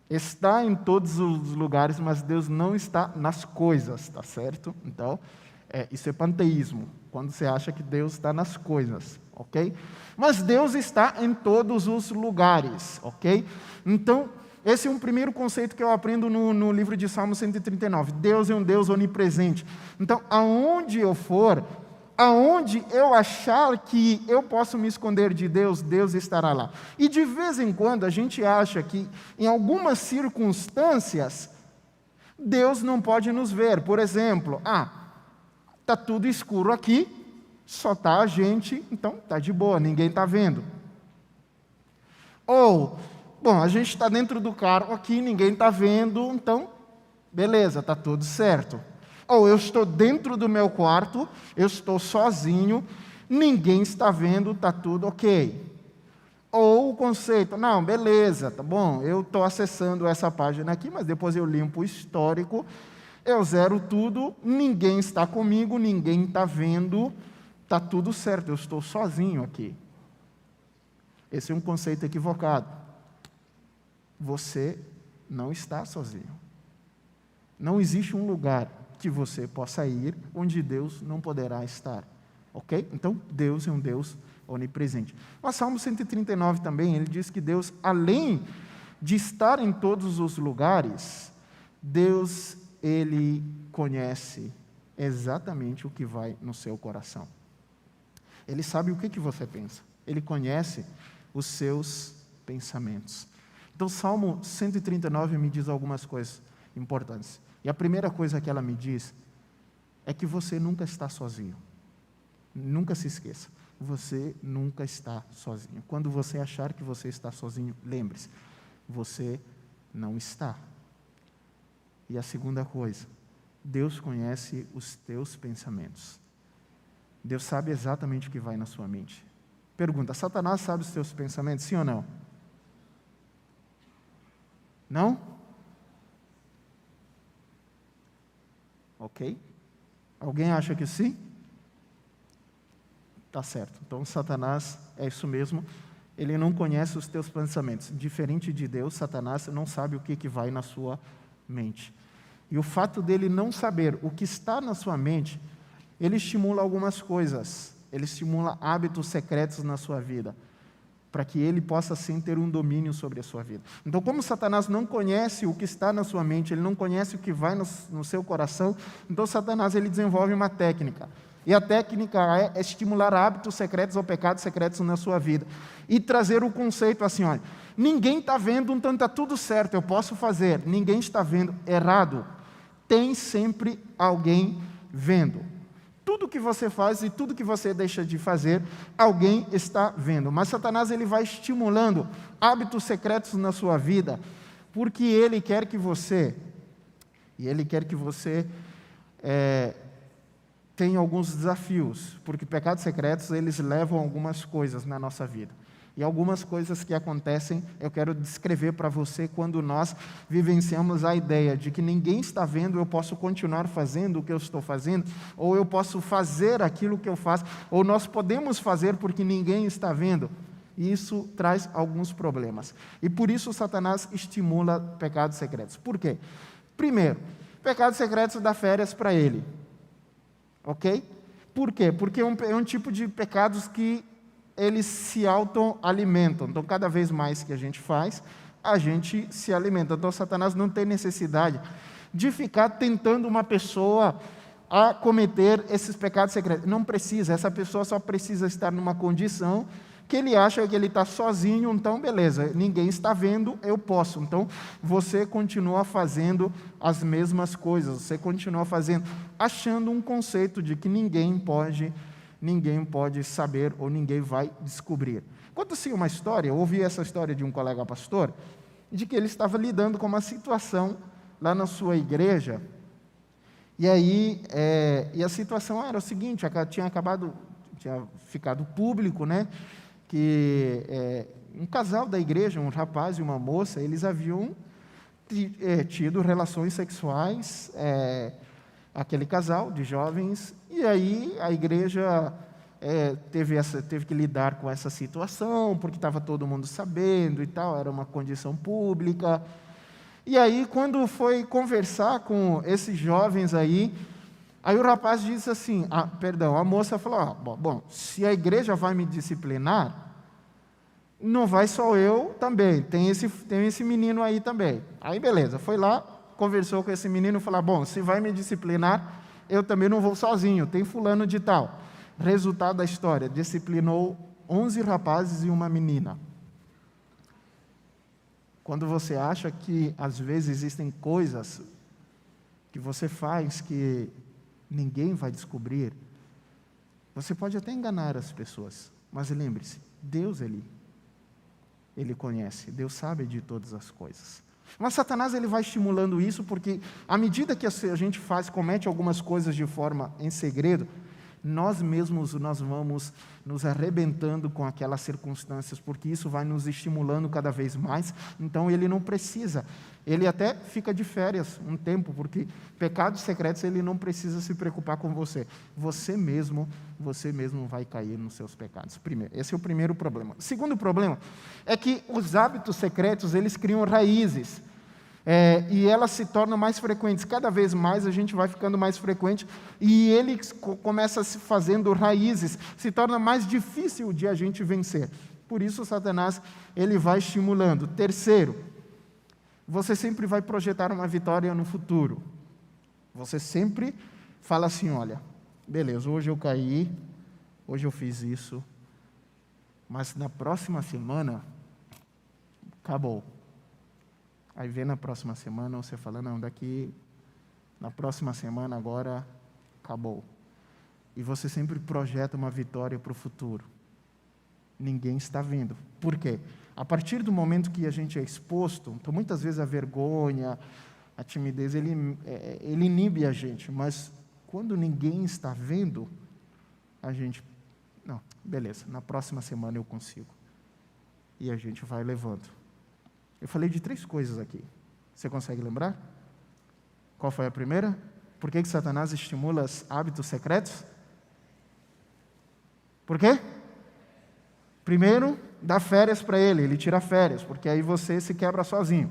está em todos os lugares, mas Deus não está nas coisas, tá certo? Então, isso é panteísmo, quando você acha que Deus está nas coisas, ok? Mas Deus está em todos os lugares, ok? Então, esse é um primeiro conceito que eu aprendo no livro de Salmo 139. Deus é um Deus onipresente. Então, aonde eu for, aonde eu achar que eu posso me esconder de Deus, Deus estará lá. E de vez em quando a gente acha que, em algumas circunstâncias, Deus não pode nos ver. Por exemplo, está tudo escuro aqui, só está a gente, então está de boa, ninguém está vendo. Ou, bom, a gente está dentro do carro aqui, ninguém está vendo, então, beleza, está tudo certo. Ou eu estou dentro do meu quarto, eu estou sozinho, ninguém está vendo, está tudo ok. Ou o conceito, não, beleza, tá bom, eu estou acessando essa página aqui, mas depois eu limpo o histórico, eu zero tudo, ninguém está comigo, ninguém está vendo, está tudo certo, eu estou sozinho aqui. Esse é um conceito equivocado. Você não está sozinho. Não existe um lugar que você possa ir onde Deus não poderá estar. Ok? Então, Deus é um Deus onipresente. Mas Salmo 139 também, ele diz que Deus, além de estar em todos os lugares, Deus, ele conhece exatamente o que vai no seu coração. Ele sabe o que você pensa. Ele conhece os seus pensamentos. Então, Salmo 139 me diz algumas coisas importantes. E a primeira coisa que ela me diz é que você nunca está sozinho. Nunca se esqueça. Você nunca está sozinho. Quando você achar que você está sozinho, lembre-se, você não está. E a segunda coisa, Deus conhece os teus pensamentos. Deus sabe exatamente o que vai na sua mente. Pergunta, Satanás sabe os teus pensamentos, sim ou não? Não? Ok? Alguém acha que sim? Tá certo. Então, Satanás é isso mesmo. Ele não conhece os teus pensamentos. Diferente de Deus, Satanás não sabe o que vai na sua mente. E o fato dele não saber o que está na sua mente, ele estimula algumas coisas. Ele estimula hábitos secretos na sua vida, para que ele possa, sim, ter um domínio sobre a sua vida. Então, como Satanás não conhece o que está na sua mente, ele não conhece o que vai no seu coração, então Satanás ele desenvolve uma técnica. E a técnica é estimular hábitos secretos ou pecados secretos na sua vida. E trazer o conceito assim, olha, ninguém está vendo, então está tudo certo, eu posso fazer. Ninguém está vendo, errado. Tem sempre alguém vendo. Tudo que você faz e tudo que você deixa de fazer, alguém está vendo. Mas Satanás ele vai estimulando hábitos secretos na sua vida, porque ele quer que você, tenha alguns desafios, porque pecados secretos eles levam algumas coisas na nossa vida. E algumas coisas que acontecem, eu quero descrever para você quando nós vivenciamos a ideia de que ninguém está vendo, eu posso continuar fazendo o que eu estou fazendo, ou eu posso fazer aquilo que eu faço, ou nós podemos fazer porque ninguém está vendo. E isso traz alguns problemas. E por isso Satanás estimula pecados secretos. Por quê? Primeiro, pecados secretos dá férias para ele. Ok? Por quê? Porque é um tipo de pecados que eles se autoalimentam. Então, cada vez mais que a gente faz, a gente se alimenta. Então, Satanás não tem necessidade de ficar tentando uma pessoa a cometer esses pecados secretos. Não precisa. Essa pessoa só precisa estar numa condição que ele acha que ele está sozinho, então, beleza, ninguém está vendo, eu posso. Então, você continua fazendo as mesmas coisas, você continua fazendo, achando um conceito de que ninguém pode saber ou ninguém vai descobrir. Conta-se uma história, eu ouvi essa história de um colega pastor, de que ele estava lidando com uma situação lá na sua igreja, e aí, a situação era o seguinte, tinha ficado público, né, que um casal da igreja, um rapaz e uma moça, eles haviam tido relações sexuais, aquele casal de jovens, e aí a igreja teve que lidar com essa situação, porque estava todo mundo sabendo e tal, era uma condição pública. E aí, quando foi conversar com esses jovens aí o rapaz disse assim, a moça falou, bom, se a igreja vai me disciplinar, não vai só eu também, tem esse menino aí também. Aí beleza, foi lá, conversou com esse menino e falou, bom, se vai me disciplinar, eu também não vou sozinho, tem fulano de tal. Resultado da história, disciplinou 11 rapazes e uma menina. Quando você acha que às vezes existem coisas que você faz que ninguém vai descobrir, você pode até enganar as pessoas, mas lembre-se, Deus, Ele conhece, Deus sabe de todas as coisas. Mas Satanás ele vai estimulando isso, porque à medida que a gente comete algumas coisas de forma em segredo, nós mesmos nós vamos nos arrebentando com aquelas circunstâncias, porque isso vai nos estimulando cada vez mais. Então ele não precisa, ele até fica de férias um tempo, porque pecados secretos ele não precisa se preocupar com você. Você mesmo vai cair nos seus pecados. Primeiro, esse é o primeiro problema. O segundo problema é que os hábitos secretos eles criam raízes. E elas se tornam mais frequentes. Cada vez mais a gente vai ficando mais frequente e ele começa se fazendo raízes, se torna mais difícil de a gente vencer. Por isso, Satanás, ele vai estimulando. Terceiro, você sempre vai projetar uma vitória no futuro. Você sempre fala assim, olha, beleza, hoje eu caí, hoje eu fiz isso, mas na próxima semana, acabou. Aí vem na próxima semana, você fala, não, na próxima semana agora, acabou. E você sempre projeta uma vitória para o futuro. Ninguém está vendo. Por quê? A partir do momento que a gente é exposto, então muitas vezes a vergonha, a timidez, ele inibe a gente, mas quando ninguém está vendo, a gente, não, beleza, na próxima semana eu consigo. E a gente vai levando. Eu falei de 3 coisas aqui. Você consegue lembrar? Qual foi a primeira? Por que Satanás estimula os hábitos secretos? Por quê? Primeiro, dá férias para ele tira férias, porque aí você se quebra sozinho.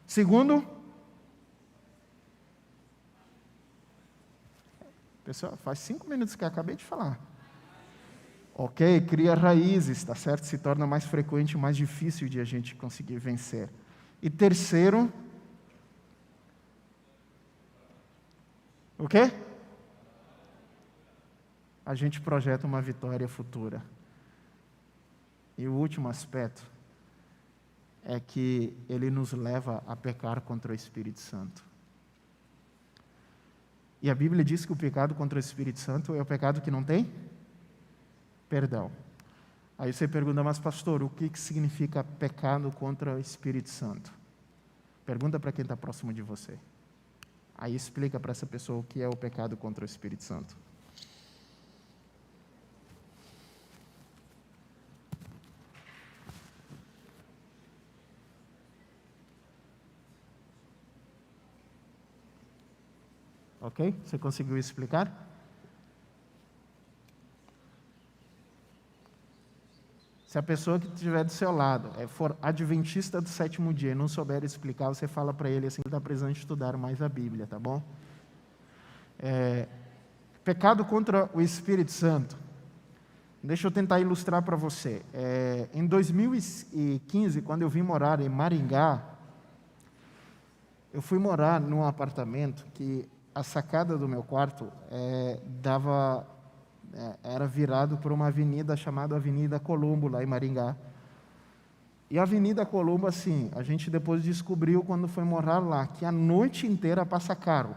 Segundo, pessoal, faz 5 minutos que eu acabei de falar. Ok, cria raízes, tá certo? Se torna mais frequente, mais difícil de a gente conseguir vencer. E terceiro, o quê? A gente projeta uma vitória futura. E o último aspecto é que ele nos leva a pecar contra o Espírito Santo. E a Bíblia diz que o pecado contra o Espírito Santo é o pecado que não tem perdão. Aí você pergunta, mas pastor, o que significa pecado contra o Espírito Santo? Pergunta para quem está próximo de você. Aí explica para essa pessoa o que é o pecado contra o Espírito Santo. Ok? Você conseguiu explicar? Se a pessoa que estiver do seu lado for adventista do 7º dia e não souber explicar, você fala para ele assim, ele está precisando estudar mais a Bíblia, tá bom? Pecado contra o Espírito Santo. Deixa eu tentar ilustrar para você. Em 2015, quando eu vim morar em Maringá, eu fui morar num apartamento que a sacada do meu quarto era virado por uma avenida chamada Avenida Colombo, lá em Maringá. E a Avenida Colombo, assim, a gente depois descobriu, quando foi morar lá, que a noite inteira passa carro.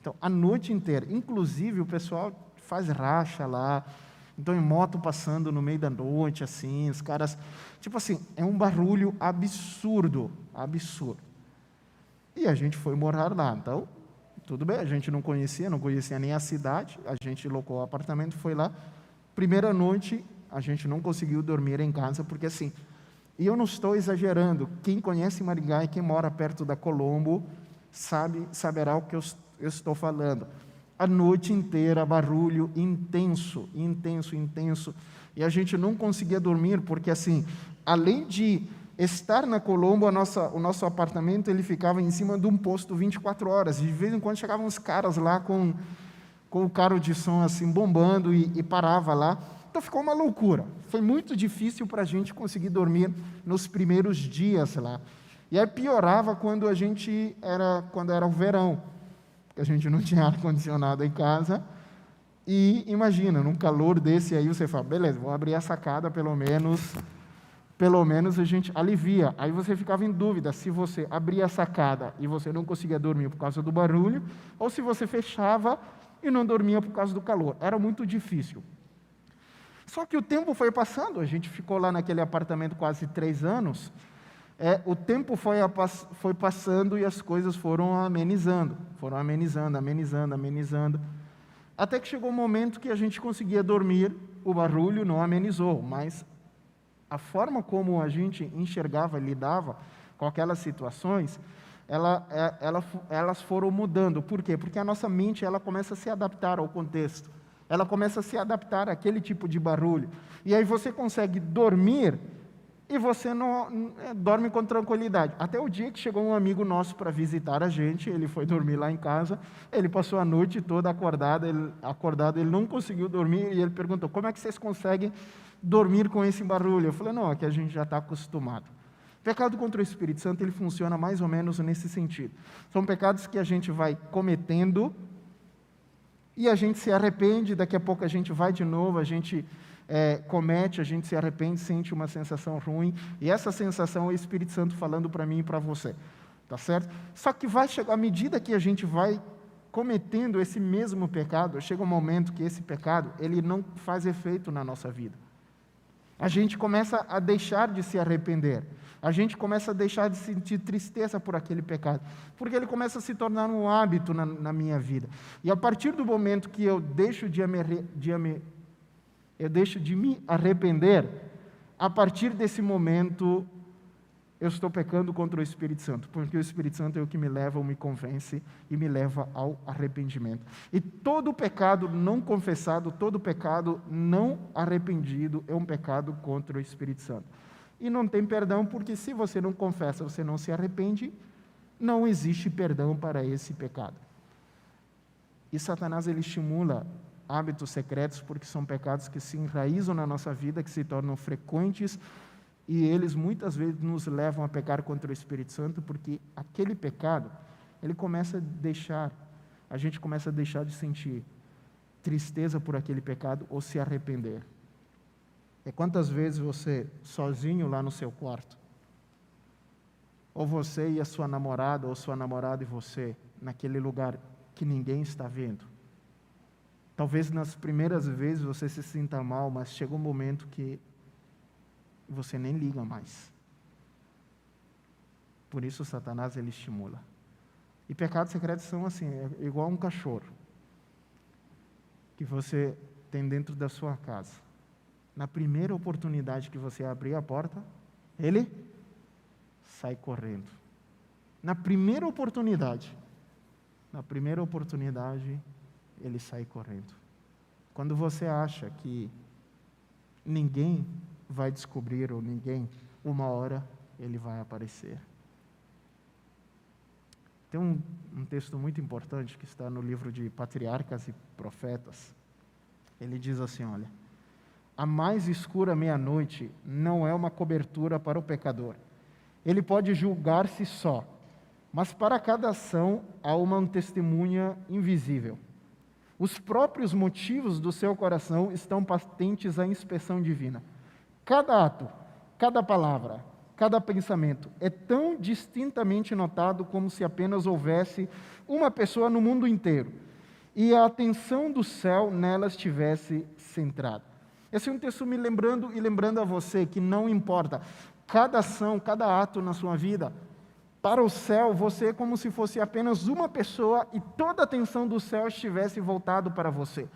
Então, a noite inteira. Inclusive, o pessoal faz racha lá. Então, em moto passando no meio da noite, assim, os caras... Tipo assim, é um barulho absurdo, absurdo. E a gente foi morar lá. Então, tudo bem, a gente não conhecia nem a cidade, a gente locou o apartamento, foi lá. Primeira noite, a gente não conseguiu dormir em casa, porque assim, e eu não estou exagerando, quem conhece Maringá e quem mora perto da Colombo, saberá o que eu estou falando. A noite inteira, barulho intenso, intenso, intenso, e a gente não conseguia dormir, porque assim, além de estar na Colombo, o nosso apartamento ele ficava em cima de um posto 24 horas. De vez em quando chegavam uns caras lá com o carro de som assim bombando e parava lá. Então ficou uma loucura. Foi muito difícil para a gente conseguir dormir nos primeiros dias lá. E aí piorava quando era o verão, porque a gente não tinha ar-condicionado em casa. E imagina, num calor desse aí você fala, beleza, vou abrir a sacada pelo menos a gente alivia. Aí você ficava em dúvida se você abria a sacada e você não conseguia dormir por causa do barulho, ou se você fechava e não dormia por causa do calor. Era muito difícil. Só que o tempo foi passando, a gente ficou lá naquele apartamento quase 3 anos, o tempo foi passando e as coisas foram amenizando, até que chegou um momento que a gente conseguia dormir, o barulho não amenizou, mas a forma como a gente enxergava, lidava com aquelas situações, elas foram mudando. Por quê? Porque a nossa mente ela começa a se adaptar ao contexto. Ela começa a se adaptar àquele tipo de barulho. E aí você consegue dormir e você não dorme com tranquilidade. Até o dia que chegou um amigo nosso para visitar a gente, ele foi dormir lá em casa, ele passou a noite toda acordado, ele não conseguiu dormir, e ele perguntou, como é que vocês conseguem dormir com esse barulho? Eu falei, não, é que a gente já está acostumado. Pecado contra o Espírito Santo, ele funciona mais ou menos nesse sentido. São pecados que a gente vai cometendo, e a gente se arrepende, daqui a pouco a gente vai de novo, a gente comete, a gente se arrepende, sente uma sensação ruim, e essa sensação é o Espírito Santo falando para mim e para você, tá certo? Só que vai chegar, à medida que a gente vai cometendo esse mesmo pecado, chega um momento que esse pecado, ele não faz efeito na nossa vida. A gente começa a deixar de se arrepender, a gente começa a deixar de sentir tristeza por aquele pecado, porque ele começa a se tornar um hábito na minha vida. E a partir do momento que eu deixo de me arrepender, a partir desse momento, eu estou pecando contra o Espírito Santo, porque o Espírito Santo é o que me leva ou me convence e me leva ao arrependimento. E todo pecado não confessado, todo pecado não arrependido é um pecado contra o Espírito Santo. E não tem perdão, porque se você não confessa, você não se arrepende, não existe perdão para esse pecado. E Satanás, ele estimula hábitos secretos, porque são pecados que se enraizam na nossa vida, que se tornam frequentes, e eles muitas vezes nos levam a pecar contra o Espírito Santo, porque aquele pecado, ele começa a deixar, a gente começa a deixar de sentir tristeza por aquele pecado ou se arrepender. É quantas vezes você, sozinho lá no seu quarto, ou você e a sua namorada, ou sua namorada e você, naquele lugar que ninguém está vendo. Talvez nas primeiras vezes você se sinta mal, mas chega um momento que você nem liga mais. Por isso Satanás, ele estimula. E pecados secretos são assim, é igual um cachorro que você tem dentro da sua casa. Na primeira oportunidade que você abrir a porta, ele sai correndo. Na primeira oportunidade, ele sai correndo. Quando você acha que ninguém vai descobrir, ou ninguém, uma hora ele vai aparecer. Tem um texto muito importante que está no livro de Patriarcas e Profetas. Ele diz assim, olha, a mais escura meia-noite não é uma cobertura para o pecador. Ele pode julgar-se só, mas para cada ação há uma testemunha invisível. Os próprios motivos do seu coração estão patentes à inspeção divina. Cada ato, cada palavra, cada pensamento é tão distintamente notado como se apenas houvesse uma pessoa no mundo inteiro e a atenção do céu nela estivesse centrada. Esse é um texto me lembrando a você que não importa cada ação, cada ato na sua vida, para o céu você é como se fosse apenas uma pessoa e toda a atenção do céu estivesse voltado para você.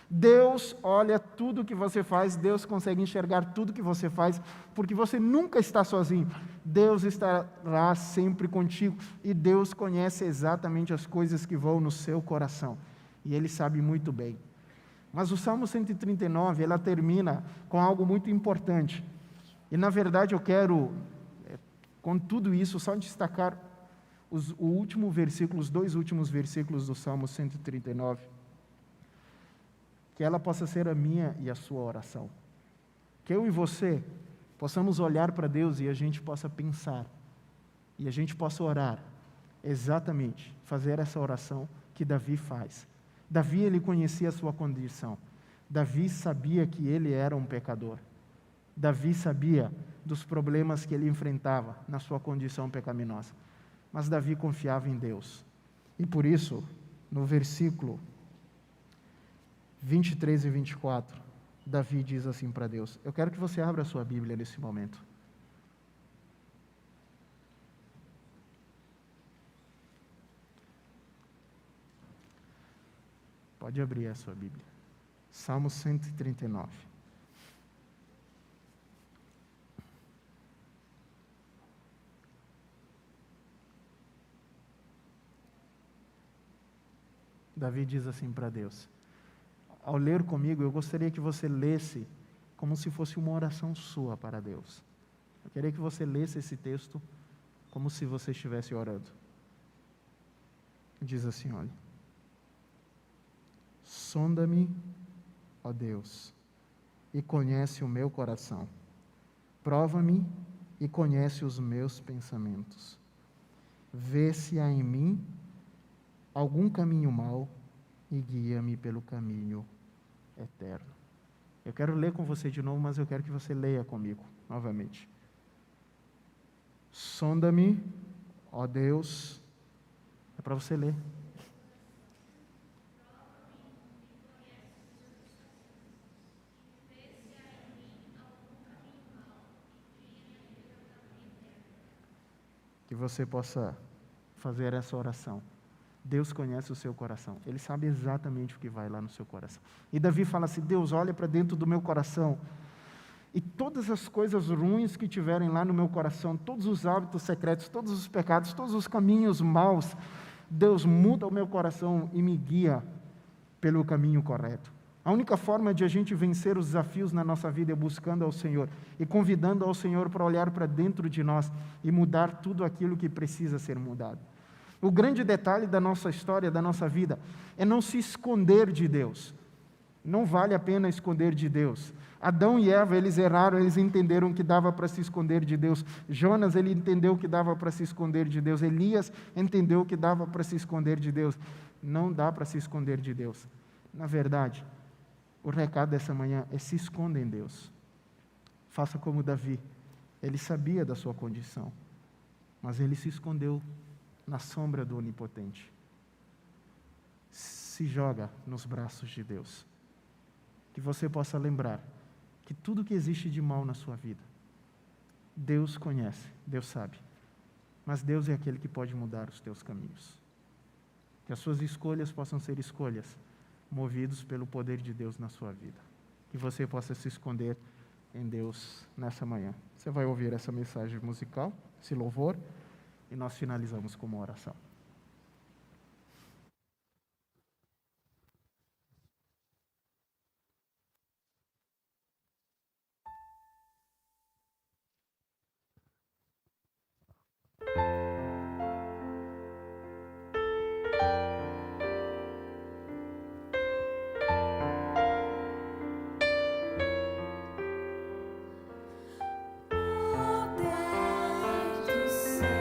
Deus olha tudo que você faz, Deus consegue enxergar tudo que você faz, porque você nunca está sozinho. Deus estará sempre contigo e Deus conhece exatamente as coisas que vão no seu coração. E Ele sabe muito bem. Mas o Salmo 139, ela termina com algo muito importante. E, na verdade, eu quero, com tudo isso, só destacar os dois últimos versículos do Salmo 139. Que ela possa ser a minha e a sua oração. Que eu e você possamos olhar para Deus e a gente possa pensar. E a gente possa orar exatamente, fazer essa oração que Davi faz. Davi, ele conhecia a sua condição. Davi sabia que ele era um pecador. Davi sabia dos problemas que ele enfrentava na sua condição pecaminosa. Mas Davi confiava em Deus. E por isso, no versículo 23 e 24, Davi diz assim para Deus. Eu quero que você abra a sua Bíblia nesse momento. Pode abrir a sua Bíblia. Salmo 139. Davi diz assim para Deus. Ao ler comigo, eu gostaria que você lesse como se fosse uma oração sua para Deus. Eu queria que você lesse esse texto como se você estivesse orando. Diz assim, olha: sonda-me, ó Deus, e conhece o meu coração. Prova-me e conhece os meus pensamentos. Vê se há em mim algum caminho mau e guia-me pelo caminho eterno. Eu quero ler com você de novo, mas eu quero que você leia comigo novamente. Sonda-me, ó Deus. É para você ler. Que você possa fazer essa oração. Deus conhece o seu coração. Ele sabe exatamente o que vai lá no seu coração. E Davi fala assim: Deus, olha para dentro do meu coração. E todas as coisas ruins que tiverem lá no meu coração, todos os hábitos secretos, todos os pecados, todos os caminhos maus, Deus, muda o meu coração e me guia pelo caminho correto. A única forma de a gente vencer os desafios na nossa vida é buscando ao Senhor e convidando ao Senhor para olhar para dentro de nós e mudar tudo aquilo que precisa ser mudado. O grande detalhe da nossa história, da nossa vida, é não se esconder de Deus. Não vale a pena esconder de Deus. Adão e Eva, eles erraram, eles entenderam que dava para se esconder de Deus. Jonas, ele entendeu que dava para se esconder de Deus. Elias entendeu que dava para se esconder de Deus. Não dá para se esconder de Deus. Na verdade, o recado dessa manhã é: se esconda em Deus. Faça como Davi. Ele sabia da sua condição, mas ele se escondeu na sombra do Onipotente. Se joga nos braços de Deus. Que você possa lembrar que tudo que existe de mal na sua vida, Deus conhece, Deus sabe. Mas Deus é aquele que pode mudar os teus caminhos. Que as suas escolhas possam ser escolhas movidos pelo poder de Deus na sua vida. Que você possa se esconder em Deus nessa manhã. Você vai ouvir essa mensagem musical, esse louvor, e nós finalizamos com uma oração. Poder do céu.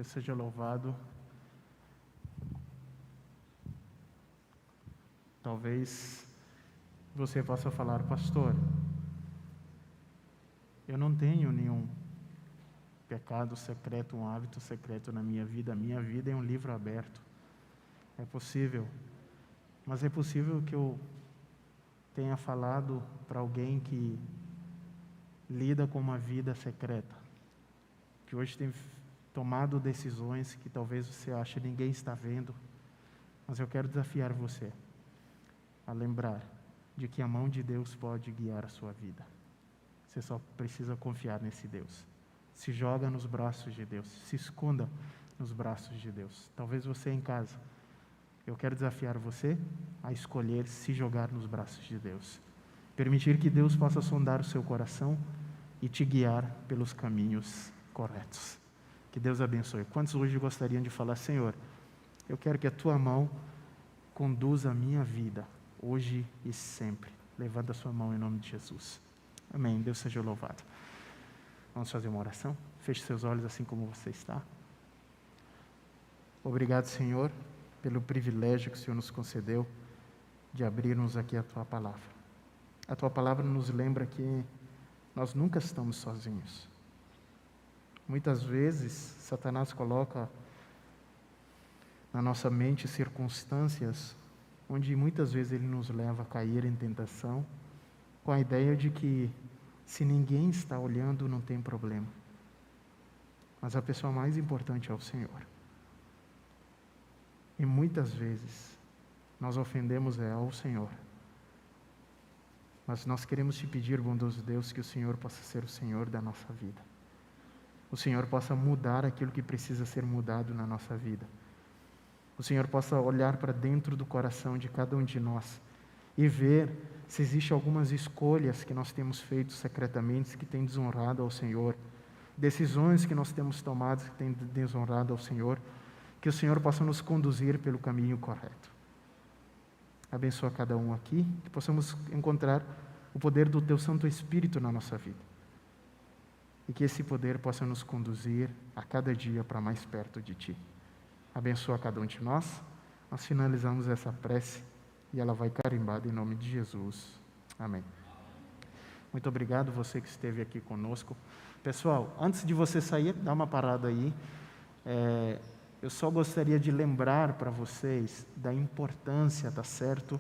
Deus seja louvado. Talvez você possa falar, pastor, eu não tenho nenhum pecado secreto, um hábito secreto na minha vida. A minha vida é um livro aberto. É possível. Mas é possível que eu tenha falado para alguém que lida com uma vida secreta, que hoje tem tomado decisões que talvez você ache que ninguém está vendo, mas eu quero desafiar você a lembrar de que a mão de Deus pode guiar a sua vida. Você só precisa confiar nesse Deus. Se joga nos braços de Deus, se esconda nos braços de Deus. Talvez você em casa, eu quero desafiar você a escolher se jogar nos braços de Deus. Permitir que Deus possa sondar o seu coração e te guiar pelos caminhos corretos. Que Deus abençoe. Quantos hoje gostariam de falar, Senhor, eu quero que a Tua mão conduza a minha vida, hoje e sempre. Levanta a sua mão em nome de Jesus. Amém. Deus seja louvado. Vamos fazer uma oração? Feche seus olhos assim como você está. Obrigado, Senhor, pelo privilégio que o Senhor nos concedeu de abrirmos aqui a Tua palavra. A Tua palavra nos lembra que nós nunca estamos sozinhos. Muitas vezes, Satanás coloca na nossa mente circunstâncias onde muitas vezes ele nos leva a cair em tentação, com a ideia de que se ninguém está olhando, não tem problema. Mas a pessoa mais importante é o Senhor. E muitas vezes nós ofendemos ao Senhor. Mas nós queremos te pedir, bondoso Deus, que o Senhor possa ser o Senhor da nossa vida. O Senhor possa mudar aquilo que precisa ser mudado na nossa vida. O Senhor possa olhar para dentro do coração de cada um de nós e ver se existem algumas escolhas que nós temos feito secretamente que têm desonrado ao Senhor, decisões que nós temos tomado que têm desonrado ao Senhor, que o Senhor possa nos conduzir pelo caminho correto. Abençoa cada um aqui, que possamos encontrar o poder do Teu Santo Espírito na nossa vida. E que esse poder possa nos conduzir a cada dia para mais perto de Ti. Abençoa cada um de nós. Nós finalizamos essa prece e ela vai carimbada em nome de Jesus. Amém. Muito obrigado você que esteve aqui conosco. Pessoal, antes de você sair, dá uma parada aí. Eu só gostaria de lembrar para vocês da importância, tá certo,